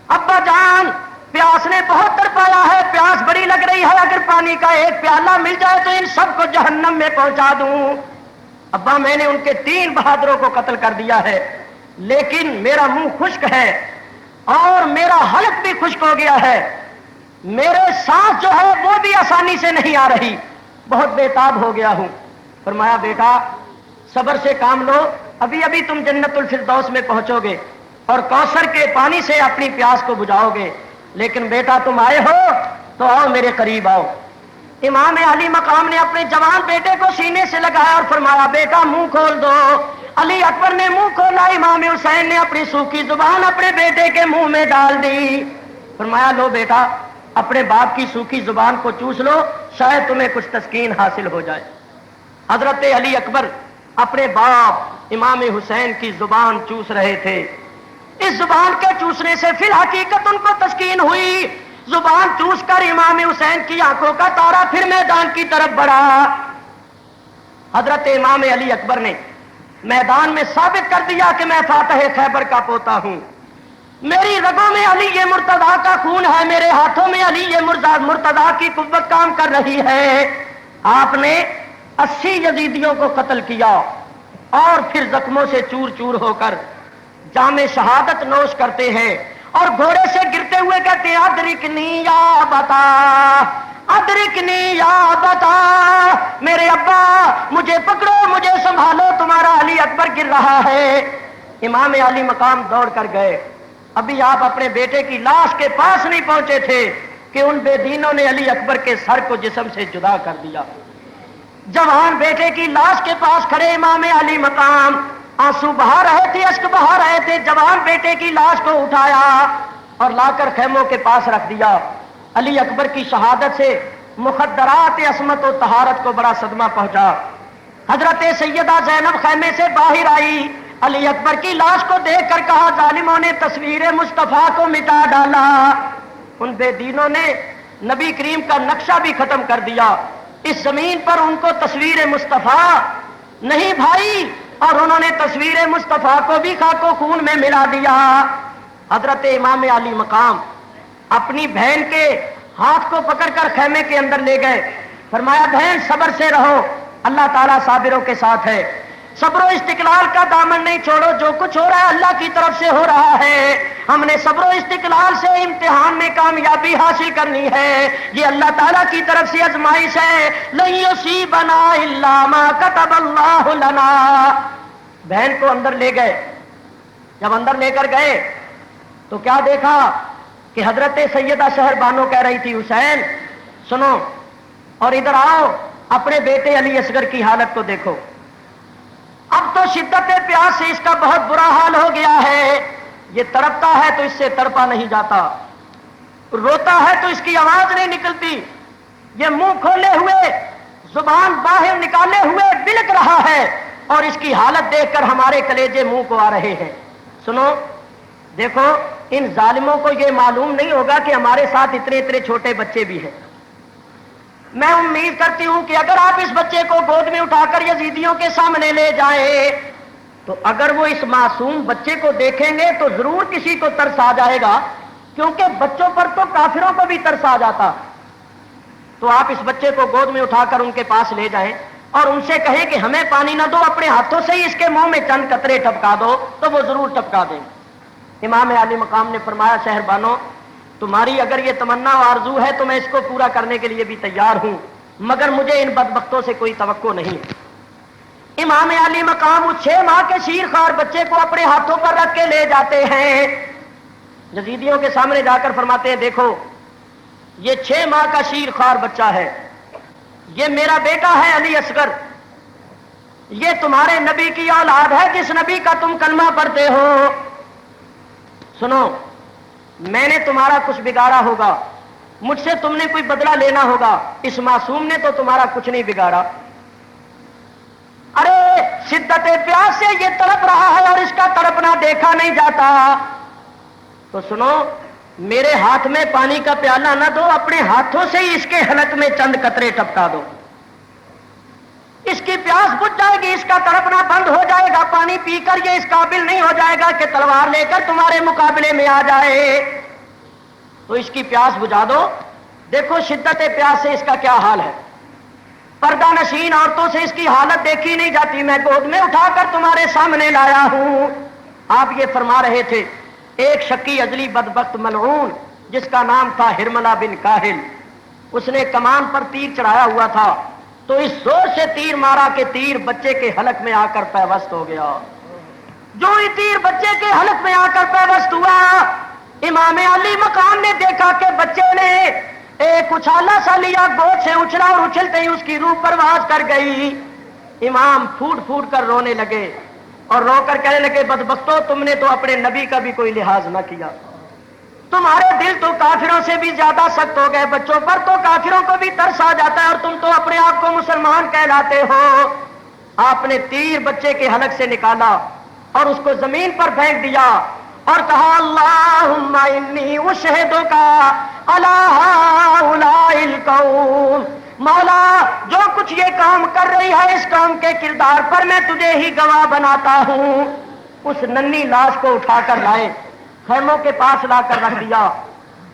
ابا جان پیاس نے بہت تڑپایا ہے، پیاس بڑی لگ رہی ہے، اگر پانی کا ایک پیالہ مل جائے تو ان سب کو جہنم میں پہنچا دوں۔ ابا میں نے ان کے 3 بہادروں کو قتل کر دیا ہے، لیکن میرا منہ خشک ہے اور میرا حلق بھی خشک ہو گیا ہے، میرے سانس جو ہے وہ بھی آسانی سے نہیں آ رہی، بہت بےتاب ہو گیا ہوں۔ فرمایا بیٹا صبر سے کام لو، ابھی ابھی تم جنت الفردوس میں پہنچو گے اور کوثر کے پانی سے اپنی پیاس کو بجھاؤ گے، لیکن بیٹا تم آئے ہو تو آؤ میرے قریب آؤ۔ امام علی مقام نے اپنے جوان بیٹے کو سینے سے لگایا اور فرمایا بیٹا منہ کھول دو۔ علی اکبر نے منہ کھولا، امام حسین نے اپنی سوکھی زبان اپنے بیٹے کے منہ میں ڈال دی۔ فرمایا لو بیٹا اپنے باپ کی سوکھی زبان کو چوس لو، شاید تمہیں کچھ تسکین حاصل ہو جائے۔ حضرت علی اکبر اپنے باپ امام حسین کی زبان چوس رہے تھے۔ اس زبان کے چوسنے سے فی الحقیقت ان کو تسکین ہوئی۔ زبان چوس کر امام حسین کی آنکھوں کا تارا پھر میدان کی طرف بڑھا۔ حضرت امام علی اکبر نے میدان میں ثابت کر دیا کہ میں فاتح خیبر کا پوتا ہوں، میری رگوں میں علی یہ مرتضیٰ کا خون ہے، میرے ہاتھوں میں علی یہ مرتضیٰ کی قوت کام کر رہی ہے۔ آپ نے 80 یزیدیوں کو قتل کیا اور پھر زخموں سے چور چور ہو کر جام شہادت نوش کرتے ہیں اور گھوڑے سے گرتے ہوئے کہتے ہیں ادرکنی یا بتا، ادرکنی یا بتا، میرے ابا مجھے پکڑو، مجھے سنبھالو، تمہارا علی اکبر گر رہا ہے۔ امام علی مقام دوڑ کر گئے، ابھی آپ اپنے بیٹے کی لاش کے پاس نہیں پہنچے تھے کہ ان بے دینوں نے علی اکبر کے سر کو جسم سے جدا کر دیا۔ جوان بیٹے کی لاش کے پاس کھڑے امام علی مقام آنسو بہا رہے تھے، اشک بہا رہے تھے۔ جوان بیٹے کی لاش کو اٹھایا اور لا کر خیموں کے پاس رکھ دیا۔ علی اکبر کی شہادت سے مخدرات عصمت و طہارت کو بڑا صدمہ پہنچا۔ حضرت سیدہ زینب خیمے سے باہر آئی، علی اکبر کی لاش کو دیکھ کر کہا ظالموں نے تصویر مصطفیٰ کو مٹا ڈالا، ان بے دینوں نے نبی کریم کا نقشہ بھی ختم کر دیا، اس زمین پر ان کو تصویر مصطفیٰ نہیں بھائی، اور انہوں نے تصویر مصطفیٰ کو بھی خاک و خون میں ملا دیا۔ حضرت امام علی مقام اپنی بہن کے ہاتھ کو پکڑ کر خیمے کے اندر لے گئے، فرمایا بہن صبر سے رہو، اللہ تعالیٰ صابروں کے ساتھ ہے، صبر و استقلال کا دامن نہیں چھوڑو، جو کچھ ہو رہا ہے اللہ کی طرف سے ہو رہا ہے، ہم نے صبر و استقلال سے امتحان میں کامیابی حاصل کرنی ہے، یہ اللہ تعالیٰ کی طرف سے آزمائش ہے، لن یصیبنا الا ما کتب اللہ لنا۔ بہن کو اندر لے گئے، جب اندر لے کر گئے تو کیا دیکھا کہ حضرت سیدہ شہر بانو کہہ رہی تھی حسین سنو اور ادھر آؤ، اپنے بیٹے علی اصغر کی حالت کو دیکھو، اب تو شدت پیاس سے اس کا بہت برا حال ہو گیا ہے، یہ تڑپتا ہے تو اس سے تڑپا نہیں جاتا، روتا ہے تو اس کی آواز نہیں نکلتی، یہ منہ کھولے ہوئے زبان باہر نکالے ہوئے بلک رہا ہے، اور اس کی حالت دیکھ کر ہمارے کلیجے منہ کو آ رہے ہیں۔ سنو دیکھو، ان ظالموں کو یہ معلوم نہیں ہوگا کہ ہمارے ساتھ اتنے اتنے چھوٹے بچے بھی ہیں۔ میں امید کرتی ہوں کہ اگر آپ اس بچے کو گود میں اٹھا کر یزیدیوں کے سامنے لے جائیں تو اگر وہ اس معصوم بچے کو دیکھیں گے تو ضرور کسی کو ترس آ جائے گا، کیونکہ بچوں پر تو کافروں کو بھی ترس آ جاتا۔ تو آپ اس بچے کو گود میں اٹھا کر ان کے پاس لے جائیں اور ان سے کہیں کہ ہمیں پانی نہ دو، اپنے ہاتھوں سے ہی اس کے منہ میں چند قطرے ٹپکا دو، تو وہ ضرور ٹپکا دیں۔ امام علی مقام نے فرمایا شہر بانو تمہاری اگر یہ تمنا و آرزو ہے تو میں اس کو پورا کرنے کے لیے بھی تیار ہوں، مگر مجھے ان بدبختوں سے کوئی توقع نہیں۔ امام علی مقام اس 6 ماہ کے شیر خوار بچے کو اپنے ہاتھوں پر رکھ کے لے جاتے ہیں، یزیدیوں کے سامنے جا کر فرماتے ہیں دیکھو یہ 6 ماہ کا شیر خوار بچہ ہے، یہ میرا بیٹا ہے علی اصغر، یہ تمہارے نبی کی اولاد ہے جس نبی کا تم کلمہ پڑھتے ہو۔ سنو میں نے تمہارا کچھ بگاڑا ہوگا، مجھ سے تم نے کوئی بدلہ لینا ہوگا، اس معصوم نے تو تمہارا کچھ نہیں بگاڑا۔ ارے شدت پیاس سے یہ تڑپ رہا ہے اور اس کا تڑپنا دیکھا نہیں جاتا، تو سنو میرے ہاتھ میں پانی کا پیالہ نہ دو، اپنے ہاتھوں سے ہی اس کے حلق میں چند قطرے ٹپکا دو، اس کی پیاس بجھ جائے گی، اس کا تڑپنا بند ہو جائے گا، پانی پی کر یہ اس قابل نہیں ہو جائے گا کہ تلوار لے کر تمہارے مقابلے میں آ جائے، تو اس کی پیاس بجھا دو۔ دیکھو شدت پیاس سے اس کا کیا حال ہے، پردہ نشین عورتوں سے اس کی حالت دیکھی نہیں جاتی، میں گود میں اٹھا کر تمہارے سامنے لایا ہوں۔ آپ یہ فرما رہے تھے، ایک شکی ازلی بدبخت ملعون جس کا نام تھا ہرملہ بن کاہل، اس نے کمان پر تیر چڑھایا ہوا تھا، تو اس زور سے تیر مارا کہ تیر بچے کے حلق میں آ کر پیوست ہو گیا۔ جو ہی تیر بچے کے حلق میں آ کر پیوست ہوا، امام علی مقام نے دیکھا کہ بچے نے ایک اچھالا سا لیا، گود سے اچھلا اور اچھلتے ہی اس کی روح پرواز کر گئی۔ امام پھوٹ پھوٹ کر رونے لگے اور رو کر کہنے لگے بدبختو تم نے تو اپنے نبی کا بھی کوئی لحاظ نہ کیا، تمہارے دل تو کافروں سے بھی زیادہ سخت ہو گئے، بچوں پر تو کافروں کو بھی ترس آ جاتا ہے اور تم تو اپنے آپ کو مسلمان کہلاتے ہو۔ آپ نے تیر بچے کے حلق سے نکالا اور اس کو زمین پر پھینک دیا اور کہا اللہم انی اشہدک علی ہؤلاء القوم، مولا جو کچھ یہ کام کر رہی ہے اس قوم کے کردار پر میں تجھے ہی گواہ بناتا ہوں۔ اس ننھی لاش کو اٹھا کر لائے، خیموں کے پاس لا کر رکھ دیا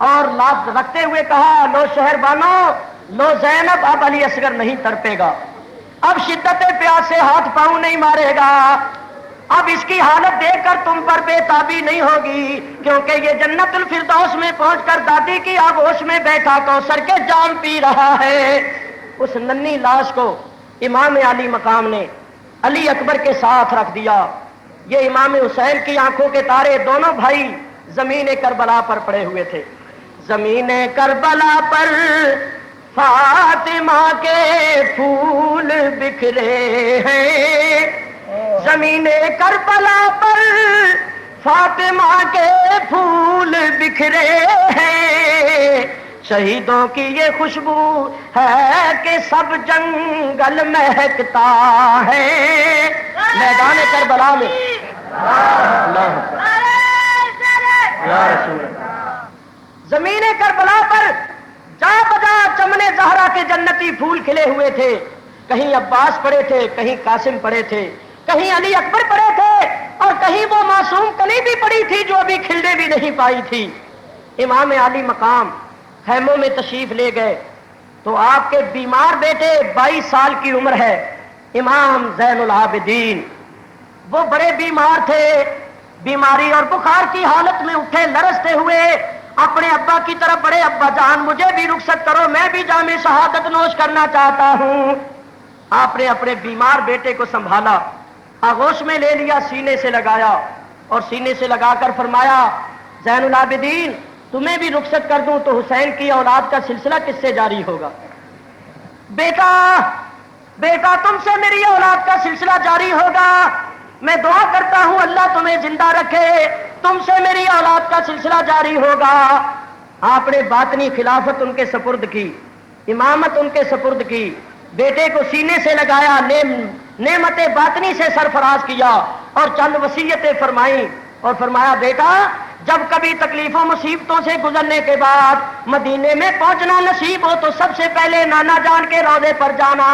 اور لاش رکھتے ہوئے کہا لو شہر بانو، لو زینب، اب علی اصغر نہیں تڑپے گا، اب شدت پیاس سے ہاتھ پاؤں نہیں مارے گا، اب اس کی حالت دیکھ کر تم پر بے تابی نہیں ہوگی، کیونکہ یہ جنت الفردوس میں پہنچ کر دادی کی آغوش میں بیٹھا کوثر کے جام پی رہا ہے۔ اس ننھی لاش کو امام علی مقام نے علی اکبر کے ساتھ رکھ دیا۔ یہ امام حسین کی آنکھوں کے تارے دونوں بھائی زمین کربلا پر پڑے ہوئے تھے۔ زمین کربلا پر فاطمہ کے پھول بکھرے ہیں، زمین کربلا پر فاطمہ کے پھول بکھرے ہیں، شہیدوں کی یہ خوشبو ہے کہ سب جنگل مہکتا ہے۔ میدان کربلا میں زمین کربلا پر جا بجا چمنے زہرا کے جنتی پھول کھلے ہوئے تھے، کہیں عباس پڑے تھے، کہیں قاسم پڑے تھے، کہیں علی اکبر پڑے تھے اور کہیں وہ معصوم کلی بھی پڑی تھی جو ابھی کھلنے بھی نہیں پائی تھی۔ امام علی مقام خیموں میں تشریف لے گئے تو آپ کے بیمار بیٹے 22 سال کی عمر ہے امام زین العابدین، وہ بڑے بیمار تھے، بیماری اور بخار کی حالت میں اٹھے لرزتے ہوئے اپنے ابا کی طرف بڑے، ابا جان مجھے بھی رخصت کرو، میں بھی جام شہادت نوش کرنا چاہتا ہوں۔ آپ نے اپنے بیمار بیٹے کو سنبھالا، آغوش میں لے لیا، سینے سے لگایا اور سینے سے لگا کر فرمایا زین العابدین تمہیں بھی رخصت کر دوں تو حسین کی اولاد کا سلسلہ کس سے جاری ہوگا؟ بیٹا بیٹا تم سے میری اولاد کا سلسلہ جاری ہوگا، میں دعا کرتا ہوں اللہ تمہیں زندہ رکھے، تم سے میری اولاد کا سلسلہ جاری ہوگا۔ آپ نے باطنی خلافت ان کے سپرد کی، امامت ان کے سپرد کی، بیٹے کو سینے سے لگایا، نعمت باطنی سے سرفراز کیا اور چند وصیتیں فرمائیں اور فرمایا بیٹا جب کبھی تکلیفوں مصیبتوں سے گزرنے کے بعد مدینے میں پہنچنا نصیب ہو تو سب سے پہلے نانا جان کے روضے پر جانا،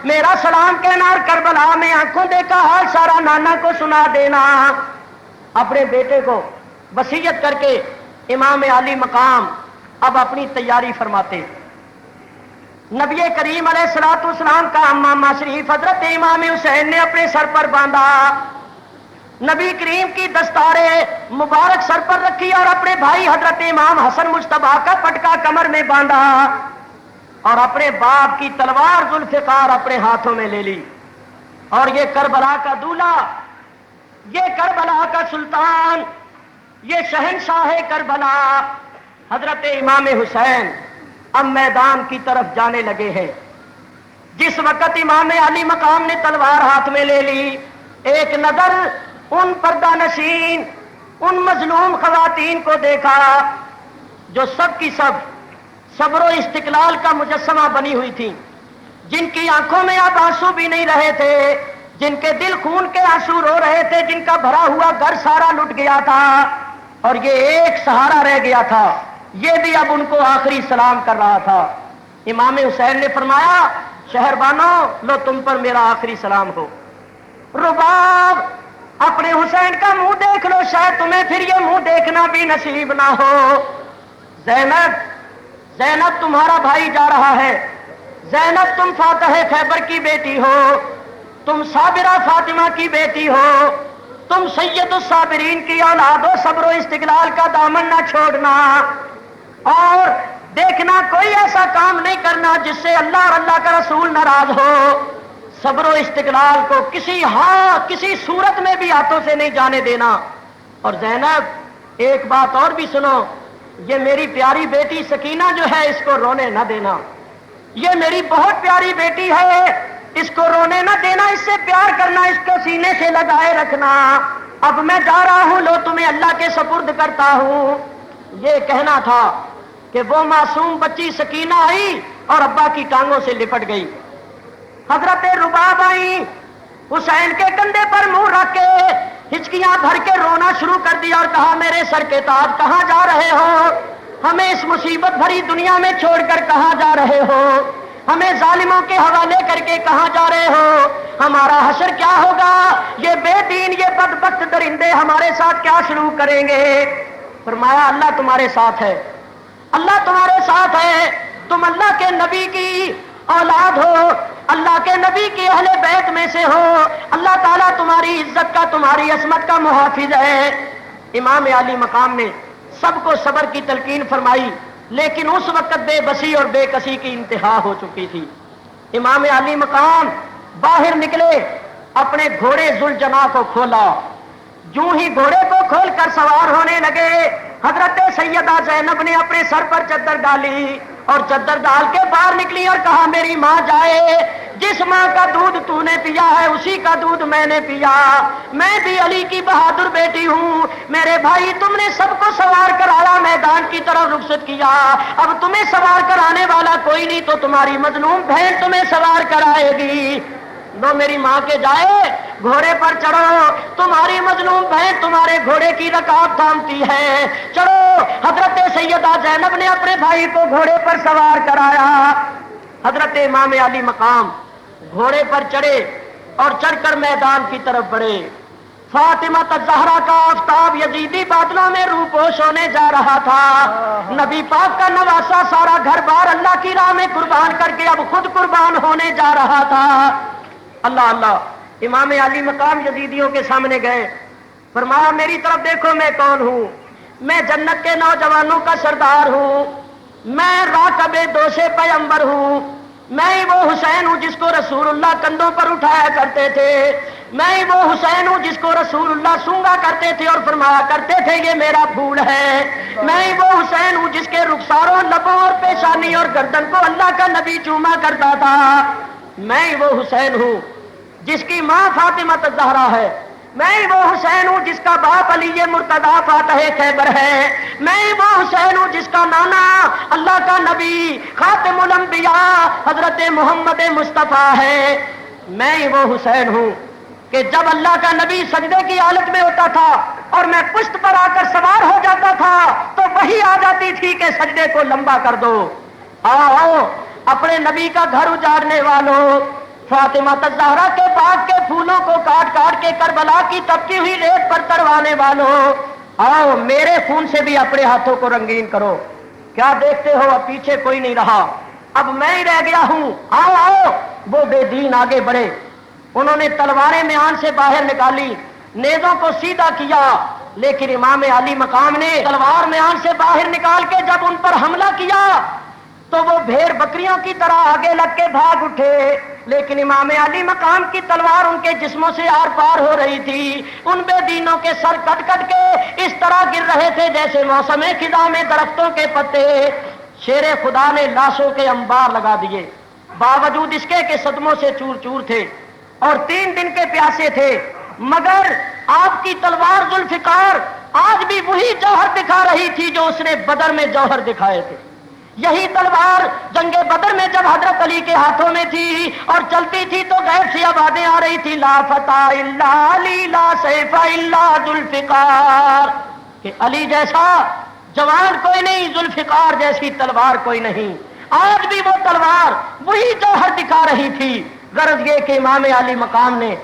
میرا سلام کہنا اور کربلا میں آنکھوں دیکھا حال سارا نانا کو سنا دینا۔ اپنے بیٹے کو وصیت کر کے امام علی مقام اب اپنی تیاری فرماتے۔ نبی کریم علیہ الصلوۃ والسلام کا امامہ شریف حضرت امام حسین نے اپنے سر پر باندھا، نبی کریم کی دستار مبارک سر پر رکھی اور اپنے بھائی حضرت امام حسن مجتبی کا پٹکا کمر میں باندھا اور اپنے باپ کی تلوار ذوالفقار اپنے ہاتھوں میں لے لی، اور یہ کربلا کا دولہا، یہ کربلا کا سلطان، یہ شہنشاہ کربلا حضرت امام حسین اب میدان کی طرف جانے لگے ہیں۔ جس وقت امام علی مقام نے تلوار ہاتھ میں لے لی، ایک نظر ان پردہ نشین، ان مظلوم خواتین کو دیکھا جو سب کی سب صبر و استقلال کا مجسمہ بنی ہوئی تھی، جن کی آنکھوں میں اب آنسو بھی نہیں رہے تھے، جن کے دل خون کے آنسو رو رہے تھے، جن کا بھرا ہوا گھر سارا لٹ گیا تھا اور یہ ایک سہارا رہ گیا تھا، یہ بھی اب ان کو آخری سلام کر رہا تھا۔ امام حسین نے فرمایا شہربانو لو تم پر میرا آخری سلام ہو، رباب اپنے حسین کا منہ دیکھ لو، شاید تمہیں پھر یہ منہ دیکھنا بھی نصیب نہ ہو۔ زینب زینب تمہارا بھائی جا رہا ہے، زینب تم فاتح خیبر کی بیٹی ہو، تم صابرہ فاطمہ کی بیٹی ہو، تم سید الصابرین کی اولاد ہو، صبر و استقلال کا دامن نہ چھوڑنا اور دیکھنا کوئی ایسا کام نہیں کرنا جس سے اللہ اور اللہ کا رسول ناراض ہو۔ صبر و استقلال کو کسی صورت میں بھی ہاتھوں سے نہیں جانے دینا۔ اور زینب ایک بات اور بھی سنو، یہ میری پیاری بیٹی سکینہ جو ہے اس کو رونے نہ دینا، یہ میری بہت پیاری بیٹی ہے، اس کو رونے نہ دینا، اس سے پیار کرنا، اس کو سینے سے لگائے رکھنا۔ اب میں جا رہا ہوں، لو تمہیں اللہ کے سپرد کرتا ہوں۔ یہ کہنا تھا کہ وہ معصوم بچی سکینہ آئی اور ابا کی ٹانگوں سے لپٹ گئی، حضرت رباب آئی، حسین کے کندھے پر منہ رکھ کے ہچکیاں بھر کے رونا شروع کر دیا اور کہا میرے سر کے تاج کہاں جا رہے ہو، ہمیں اس مصیبت بھری دنیا میں چھوڑ کر کہاں جا رہے ہو، ہمیں ظالموں کے حوالے کر کے کہاں جا رہے ہو، ہمارا حشر کیا ہوگا، یہ بے دین یہ بدبخت درندے ہمارے ساتھ کیا شروع کریں گے۔ فرمایا اللہ تمہارے ساتھ ہے، اللہ تمہارے ساتھ ہے، تم اللہ کے نبی کی اولاد ہو، اللہ کے نبی کی اہل بیت میں سے ہو، اللہ تعالیٰ تمہاری عزت کا تمہاری عصمت کا محافظ ہے۔ امام علی مقام نے سب کو صبر کی تلقین فرمائی، لیکن اس وقت بے بسی اور بے کسی کی انتہا ہو چکی تھی۔ امام علی مقام باہر نکلے، اپنے گھوڑے ذوالجناح کو کھولا، جو ہی گھوڑے کو کھول کر سوار ہونے لگے، حضرت سیدہ زینب نے اپنے سر پر چادر ڈالی اور چادر ڈال کے باہر نکلی اور کہا میری ماں جائے، جس ماں کا دودھ تو نے پیا ہے اسی کا دودھ میں نے پیا، میں بھی علی کی بہادر بیٹی ہوں، میرے بھائی تم نے سب کو سوار کرایا، میدان کی طرف رخصت کیا، اب تمہیں سوار کرانے والا کوئی نہیں تو تمہاری مظلوم بہن تمہیں سوار کرائے گی، دو میری ماں کے جائے گھوڑے پر چڑھو، تمہاری مظلوم بہن تمہارے گھوڑے کی رکاب تھامتی ہے، چلو۔ حضرت سیدہ زینب نے اپنے بھائی کو گھوڑے پر سوار کرایا، حضرت امام علی مقام گھوڑے پر چڑھے، اور چڑھ کر میدان کی طرف بڑھے۔ فاطمہ الزہرا کا آفتاب یزیدی بادلوں میں روپوش ہونے جا رہا تھا۔ نبی پاک کا نواسا سارا گھر بار اللہ کی راہ میں قربان کر کے اب خود قربان ہونے جا رہا تھا۔ اللہ اللہ، امام علی مقام یزیدیوں کے سامنے گئے، فرمایا میری طرف دیکھو میں کون ہوں، میں جنت کے نوجوانوں کا سردار ہوں، میں راکب دوش پیغمبر ہوں، میں ہی وہ حسین ہوں جس کو رسول اللہ کندھوں پر اٹھایا کرتے تھے، میں ہی وہ حسین ہوں جس کو رسول اللہ سونگا کرتے تھے اور فرمایا کرتے تھے یہ میرا پھول ہے، میں ہی وہ حسین ہوں جس کے رخساروں، لبوں اور پیشانی اور گردن کو اللہ کا نبی چوما کرتا تھا، میں ہی وہ حسین ہوں جس کی ماں فاطمہ الزہرا ہے، میں ہی وہ حسین ہوں جس کا باپ علی مرتضی فاتح خیبر ہے، میں ہی وہ حسین ہوں جس کا نانا اللہ کا نبی خاتم الانبیاء حضرت محمد مصطفیٰ ہے، میں ہی وہ حسین ہوں کہ جب اللہ کا نبی سجدے کی حالت میں ہوتا تھا اور میں پشت پر آ کر سوار ہو جاتا تھا تو وہی آ جاتی تھی کہ سجدے کو لمبا کر دو۔ آؤ اپنے نبی کا گھر اجاڑنے والوں، فاطمہ الزہرا کے پاک کے پھولوں کو کاٹ کاٹ کے کربلا کی تپتی ہوئی ریت پر تروانے والوں، آؤ میرے خون سے بھی اپنے ہاتھوں کو رنگین کرو۔ کیا دیکھتے ہو، اب پیچھے کوئی نہیں رہا، اب میں ہی رہ گیا ہوں، آؤ آؤ۔ وہ بے دین آگے بڑھے، انہوں نے تلواریں میان سے باہر نکالی، نیزوں کو سیدھا کیا، لیکن امام علی مقام نے تلوار میان سے باہر نکال کے جب ان پر حملہ کیا تو وہ بھیڑ بکریوں کی طرح آگے لگ کے بھاگ اٹھے، لیکن امام علی مقام کی تلوار ان کے جسموں سے آر پار ہو رہی تھی، ان بے دینوں کے سر کٹ کٹ کے اس طرح گر رہے تھے جیسے موسم خزاں میں درختوں کے پتے۔ شیر خدا نے لاشوں کے انبار لگا دیے، باوجود اس کے صدموں سے چور چور تھے اور 3 دن کے پیاسے تھے، مگر آپ کی تلوار ذوالفقار آج بھی وہی جوہر دکھا رہی تھی جو اس نے بدر میں جوہر دکھائے تھے۔ یہی تلوار جنگ بدر میں جب حضرت علی کے ہاتھوں میں تھی اور چلتی تھی تو غیب سے آوازیں آ رہی تھی، لا فتح الا علی لا سیف الا ذوالفقار، کہ علی جیسا جوان کوئی نہیں، ذوالفقار جیسی تلوار کوئی نہیں۔ آج بھی وہ تلوار وہی جوہر دکھا رہی تھی، غرض یہ کہ امام علی مقام نے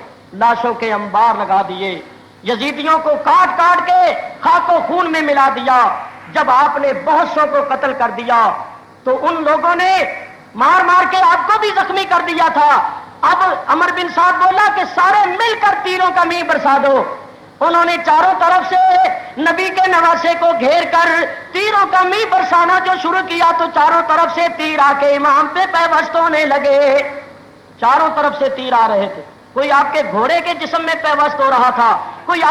لاشوں کے انبار لگا دیے، یزیدیوں کو کاٹ کاٹ کے خاک و خون میں ملا دیا۔ جب آپ نے بہت سو کو قتل کر دیا تو ان لوگوں نے مار مار کے آپ کو بھی زخمی کر دیا تھا۔ اب عمر بن سعد بولا کہ سارے مل کر تیروں کا میہ برسا دو۔ انہوں نے چاروں طرف سے نبی کے نواسے کو گھیر کر تیروں کا میہ برسانا جو شروع کیا تو چاروں طرف سے تیر آ کے امام پہ پیوست ہونے لگے، چاروں طرف سے تیر آ رہے تھے، کوئی آپ کے گھوڑے کے جسم میں پیوست ہو رہا تھا، کوئی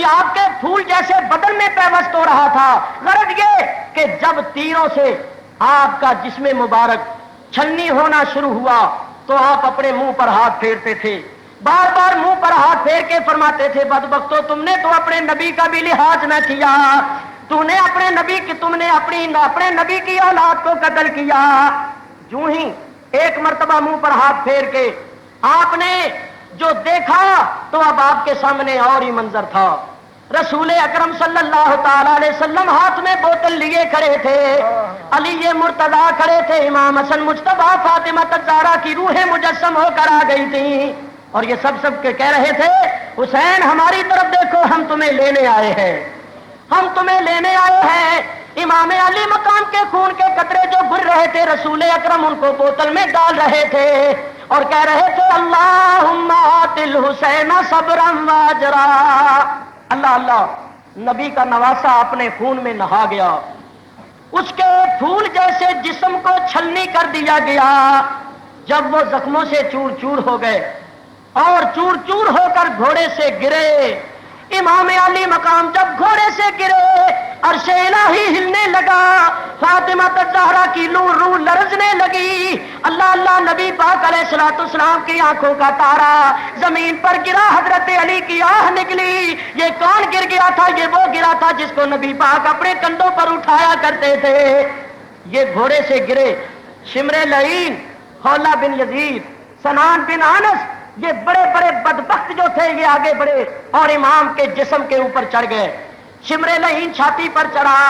آپ کے پھول جیسے بدن میں پیوست ہو رہا تھا۔ غرض یہ کہ جب تیروں سے آپ کا جسم مبارک چھلنی ہونا شروع ہوا تو آپ اپنے منہ پر ہاتھ پھیرتے تھے، بار بار منہ پر ہاتھ پھیر کے فرماتے تھے، بدبختو تم نے تو اپنے نبی کا بھی لحاظ نہ کیا، تم نے اپنے نبی کی اولاد کو قتل کیا۔ جو ہی ایک مرتبہ منہ پر ہاتھ پھیر کے آپ نے جو دیکھا تو اب آپ کے سامنے اور ہی منظر تھا۔ رسول اکرم صلی اللہ تعالی علیہ وسلم ہاتھ میں بوتل لیے کھڑے تھے، علی مرتضی کھڑے تھے، امام حسن مجتبیٰ فاطمہ الزہرا کی روح مجسم ہو کر آ گئی تھی، اور یہ سب کے کہہ رہے تھے، حسین ہماری طرف دیکھو، ہم تمہیں لینے آئے ہیں، ہم تمہیں لینے آئے ہیں۔ امام علی مقام کے خون کے قطرے جو گر رہے تھے، رسول اکرم ان کو بوتل میں ڈال رہے تھے اور کہہ رہے تھے، اللہم آت الحسین صبرا واجرا۔ اللہ اللہ، نبی کا نواسا اپنے خون میں نہا گیا، اس کے پھول جیسے جسم کو چھلنی کر دیا گیا۔ جب وہ زخموں سے چور چور ہو گئے اور چور چور ہو کر گھوڑے سے گرے، امام علی مقام جب گھوڑے سے گرے عرش الہی ہلنے لگا، فاطمہ الزہرا کی روح لرزنے لگی۔ اللہ اللہ، نبی پاک علیہ الصلوۃ والسلام کی آنکھوں کا تارا زمین پر گرا، حضرت علی کی آہ نکلی۔ یہ کون گر گیا تھا؟ یہ وہ گرا تھا جس کو نبی پاک اپنے کندھوں پر اٹھایا کرتے تھے۔ یہ گھوڑے سے گرے، شمر لعین، خولہ بن یزید، سنان بن انس، یہ بڑے بڑے بدبخت جو تھے یہ آگے بڑھے اور امام کے جسم کے اوپر چڑھ گئے۔ شمر لعین چھاتی پر چڑھا،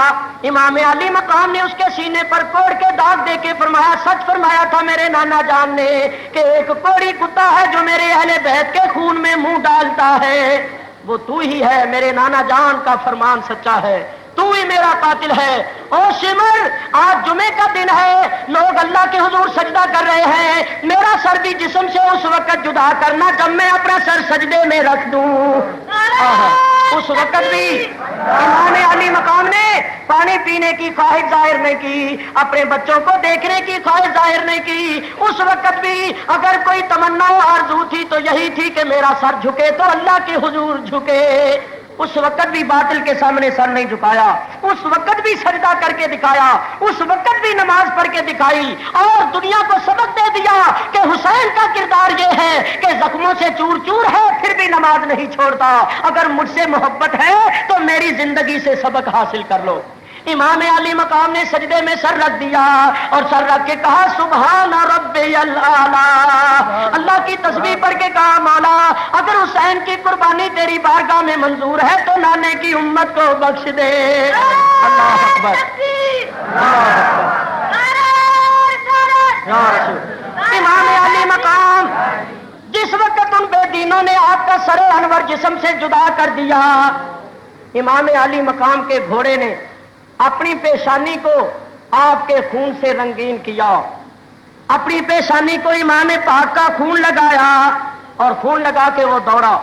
امام علی مقام نے اس کے سینے پر کوڑ کے داغ دے کے فرمایا، سچ فرمایا تھا میرے نانا جان نے کہ ایک کوڑی کتا ہے جو میرے اہل بیت کے خون میں منہ ڈالتا ہے، وہ تو ہی ہے۔ میرے نانا جان کا فرمان سچا ہے، تو ہی میرا قاتل ہے۔ او شمر، آج جمعے کا دن ہے، لوگ اللہ کے حضور سجدہ کر رہے ہیں، میرا سر بھی جسم سے اس وقت جدا کرنا جب میں اپنا سر سجدے میں رکھ دوں۔ اس وقت بھی امام علی مقام نے پانی پینے کی خواہش ظاہر نہیں کی، اپنے بچوں کو دیکھنے کی خواہش ظاہر نہیں کی۔ اس وقت بھی اگر کوئی تمنا و آرزو تھی تو یہی تھی کہ میرا سر جھکے تو اللہ کے حضور جھکے۔ اس وقت بھی باطل کے سامنے سر نہیں جھکایا، اس وقت بھی سجدہ کر کے دکھایا، اس وقت بھی نماز پڑھ کے دکھائی، اور دنیا کو سبق دے دیا کہ حسین کا کردار یہ ہے کہ زخموں سے چور چور ہے پھر بھی نماز نہیں چھوڑتا۔ اگر مجھ سے محبت ہے تو میری زندگی سے سبق حاصل کر لو۔ امام علی مقام نے سجدے میں سر رکھ دیا اور سر رکھ کے کہا سبحان ربی الاعلی، اللہ کی تسبیح پڑھ کے کہا مولا اگر حسین کی قربانی تیری بارگاہ میں منظور ہے تو نانے کی امت کو بخش دے۔ اللہ اکبر، امام علی مقام جس وقت ان بے دینوں نے آپ کا سر انور جسم سے جدا کر دیا، امام علی مقام کے گھوڑے نے اپنی پیشانی کو آپ کے خون سے رنگین کیا، اپنی پیشانی کو امام پاک کا خون لگایا اور خون لگا کے وہ دوڑا۔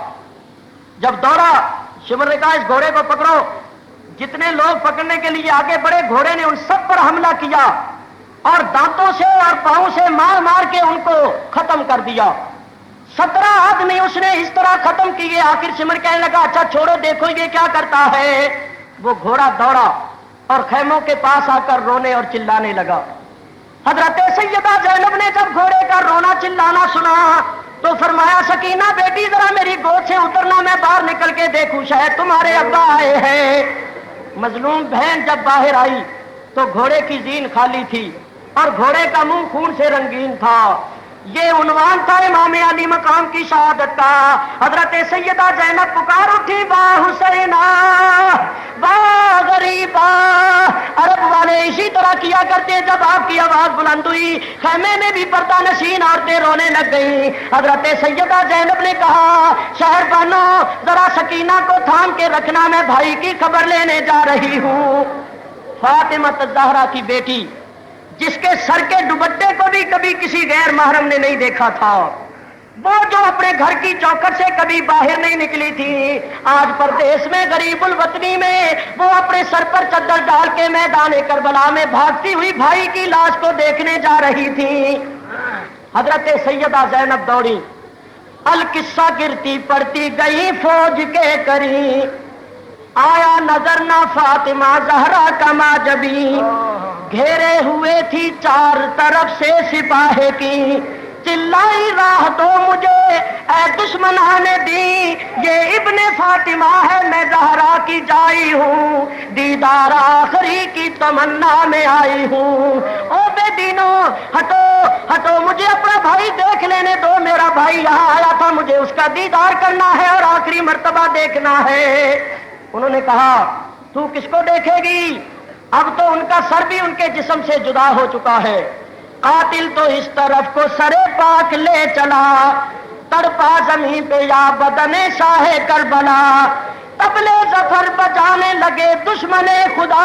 جب دوڑا، شمر نے کہا اس گھوڑے کو پکڑو۔ جتنے لوگ پکڑنے کے لیے آگے بڑھے، گھوڑے نے ان سب پر حملہ کیا اور دانتوں سے اور پاؤں سے مار مار کے ان کو ختم کر دیا۔ 17 آدمی اس نے اس طرح ختم کیے۔ آخر شمر کہنے لگا اچھا چھوڑو، دیکھو یہ کیا کرتا ہے۔ وہ گھوڑا دوڑا اور خیموں کے پاس آ کر رونے اور چلانے لگا۔ حضرت سیدہ زینب نے جب گھوڑے کا رونا چلانا سنا تو فرمایا سکینہ بیٹی ذرا میری گود سے اترنا، میں باہر نکل کے دیکھوں شاید تمہارے ابا آئے ہیں۔ مظلوم بہن جب باہر آئی تو گھوڑے کی زین خالی تھی اور گھوڑے کا منہ خون سے رنگین تھا۔ یہ عنوان تھا امام علی مقام کی شہادت کا۔ حضرت سیدہ زینب پکار اٹھی با حسینہ با غریبا۔ عرب والے اسی طرح کیا کرتے، جب آپ کی آواز بلند ہوئی خیمے میں بھی پردہ نشین عورتیں رونے لگ گئیں۔ حضرت سیدہ زینب نے کہا شہر بانو ذرا سکینہ کو تھام کے رکھنا، میں بھائی کی خبر لینے جا رہی ہوں۔ فاطمہ الزہرا کی بیٹی جس کے سر کے دوپٹے کو بھی کبھی کسی غیر محرم نے نہیں دیکھا تھا، وہ جو اپنے گھر کی چوکھٹ سے کبھی باہر نہیں نکلی تھی، آج پردیس میں غریب الوطنی میں وہ اپنے سر پر چادر ڈال کے میدان کربلا میں بھاگتی ہوئی بھائی کی لاش کو دیکھنے جا رہی تھی۔ حضرت سیدہ زینب دوڑی، القصہ گرتی پڑتی گئی فوج کے کری، آیا نظر نہ فاطمہ زہرا کا ماجبی، گھیرے ہوئے تھی چار طرف سے سپاہ کی، چلائی راہ دو مجھے اے دشمنان دی، یہ ابن فاطمہ ہے میں زہرا کی جائی ہوں، دیدار آخری کی تمنا میں آئی ہوں۔ او بے دینوں ہٹو ہٹو، مجھے اپنا بھائی دیکھ لینے دو، میرا بھائی یہاں آیا تھا، مجھے اس کا دیدار کرنا ہے اور آخری مرتبہ دیکھنا ہے۔ انہوں نے کہا تو کس کو دیکھے گی؟ اب تو ان کا سر بھی ان کے جسم سے جدا ہو چکا ہے۔ قاتل تو اس طرف کو سرے پاک لے چلا، تڑپا زمین پہ یا بدن شاہ کربلا، طبلے ظفر بجانے لگے دشمن خدا،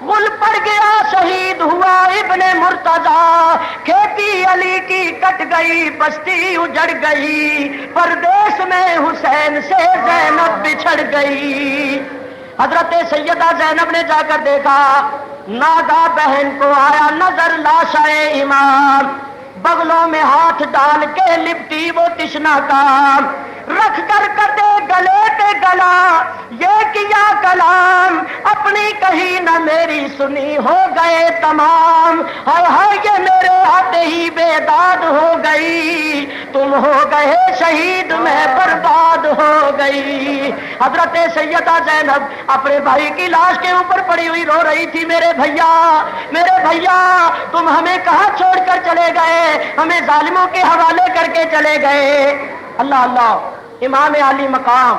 غل پڑ گیا شہید ہوا ابن مرتضیٰ، کھیتی علی کی کٹ گئی بستی اجڑ گئی، پردیس میں حسین سے زینب بچھڑ گئی۔ حضرت سیدہ زینب نے جا کر دیکھا، ناگا بہن کو آیا نظر لاشا امام، بغلوں میں ہاتھ ڈال کے لپٹی وہ تشنا کام، رکھ کر کتے گلے پہ گلا یہ کیا کلام، اپنی کہی نہ میری سنی ہو گئے تمام، ہائے ہائے یہ میرے آتے ہی بے داد ہو گئی، تم ہو گئے شہید میں برباد ہو گئی۔ حضرت سیدہ زینب اپنے بھائی کی لاش کے اوپر پڑی ہوئی رو رہی تھی، میرے بھیا تم ہمیں کہاں چھوڑ کر چلے گئے، ہمیں ظالموں کے حوالے کر کے چلے گئے۔ اللہ اللہ، امام علی مقام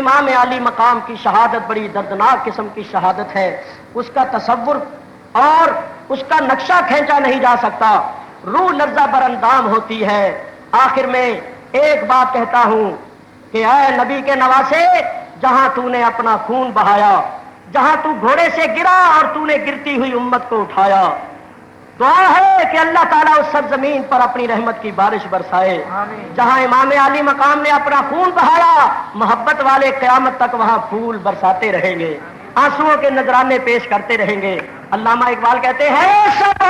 امام علی مقام کی شہادت بڑی دردناک قسم کی شہادت ہے. اس کا تصور اور اس کا نقشہ کھینچا نہیں جا سکتا. روح لرزہ بر اندام ہوتی ہے. آخر میں ایک بات کہتا ہوں کہ اے نبی کے نواسے، جہاں تو نے اپنا خون بہایا، جہاں تو گھوڑے سے گرا اور تو نے گرتی ہوئی امت کو اٹھایا، دعا ہے کہ اللہ تعالیٰ اس سرزمین پر اپنی رحمت کی بارش برسائے. جہاں امام علی مقام نے اپنا خون بہایا، محبت والے قیامت تک وہاں پھول برساتے رہیں گے، آنسوؤں کے نذرانے پیش کرتے رہیں گے. علامہ اقبال کہتے ہیں سب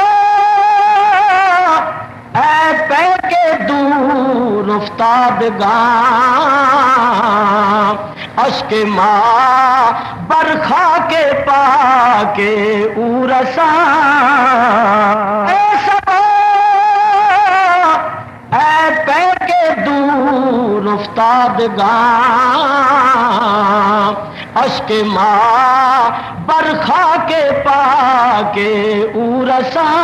اے پے کے دور افتادگاں، اشک ماں برکھا کے پا کے او رساں. اے سب اے پے کے دور افتادگاں، اشک ماں برکھا کے پا کے او رساں.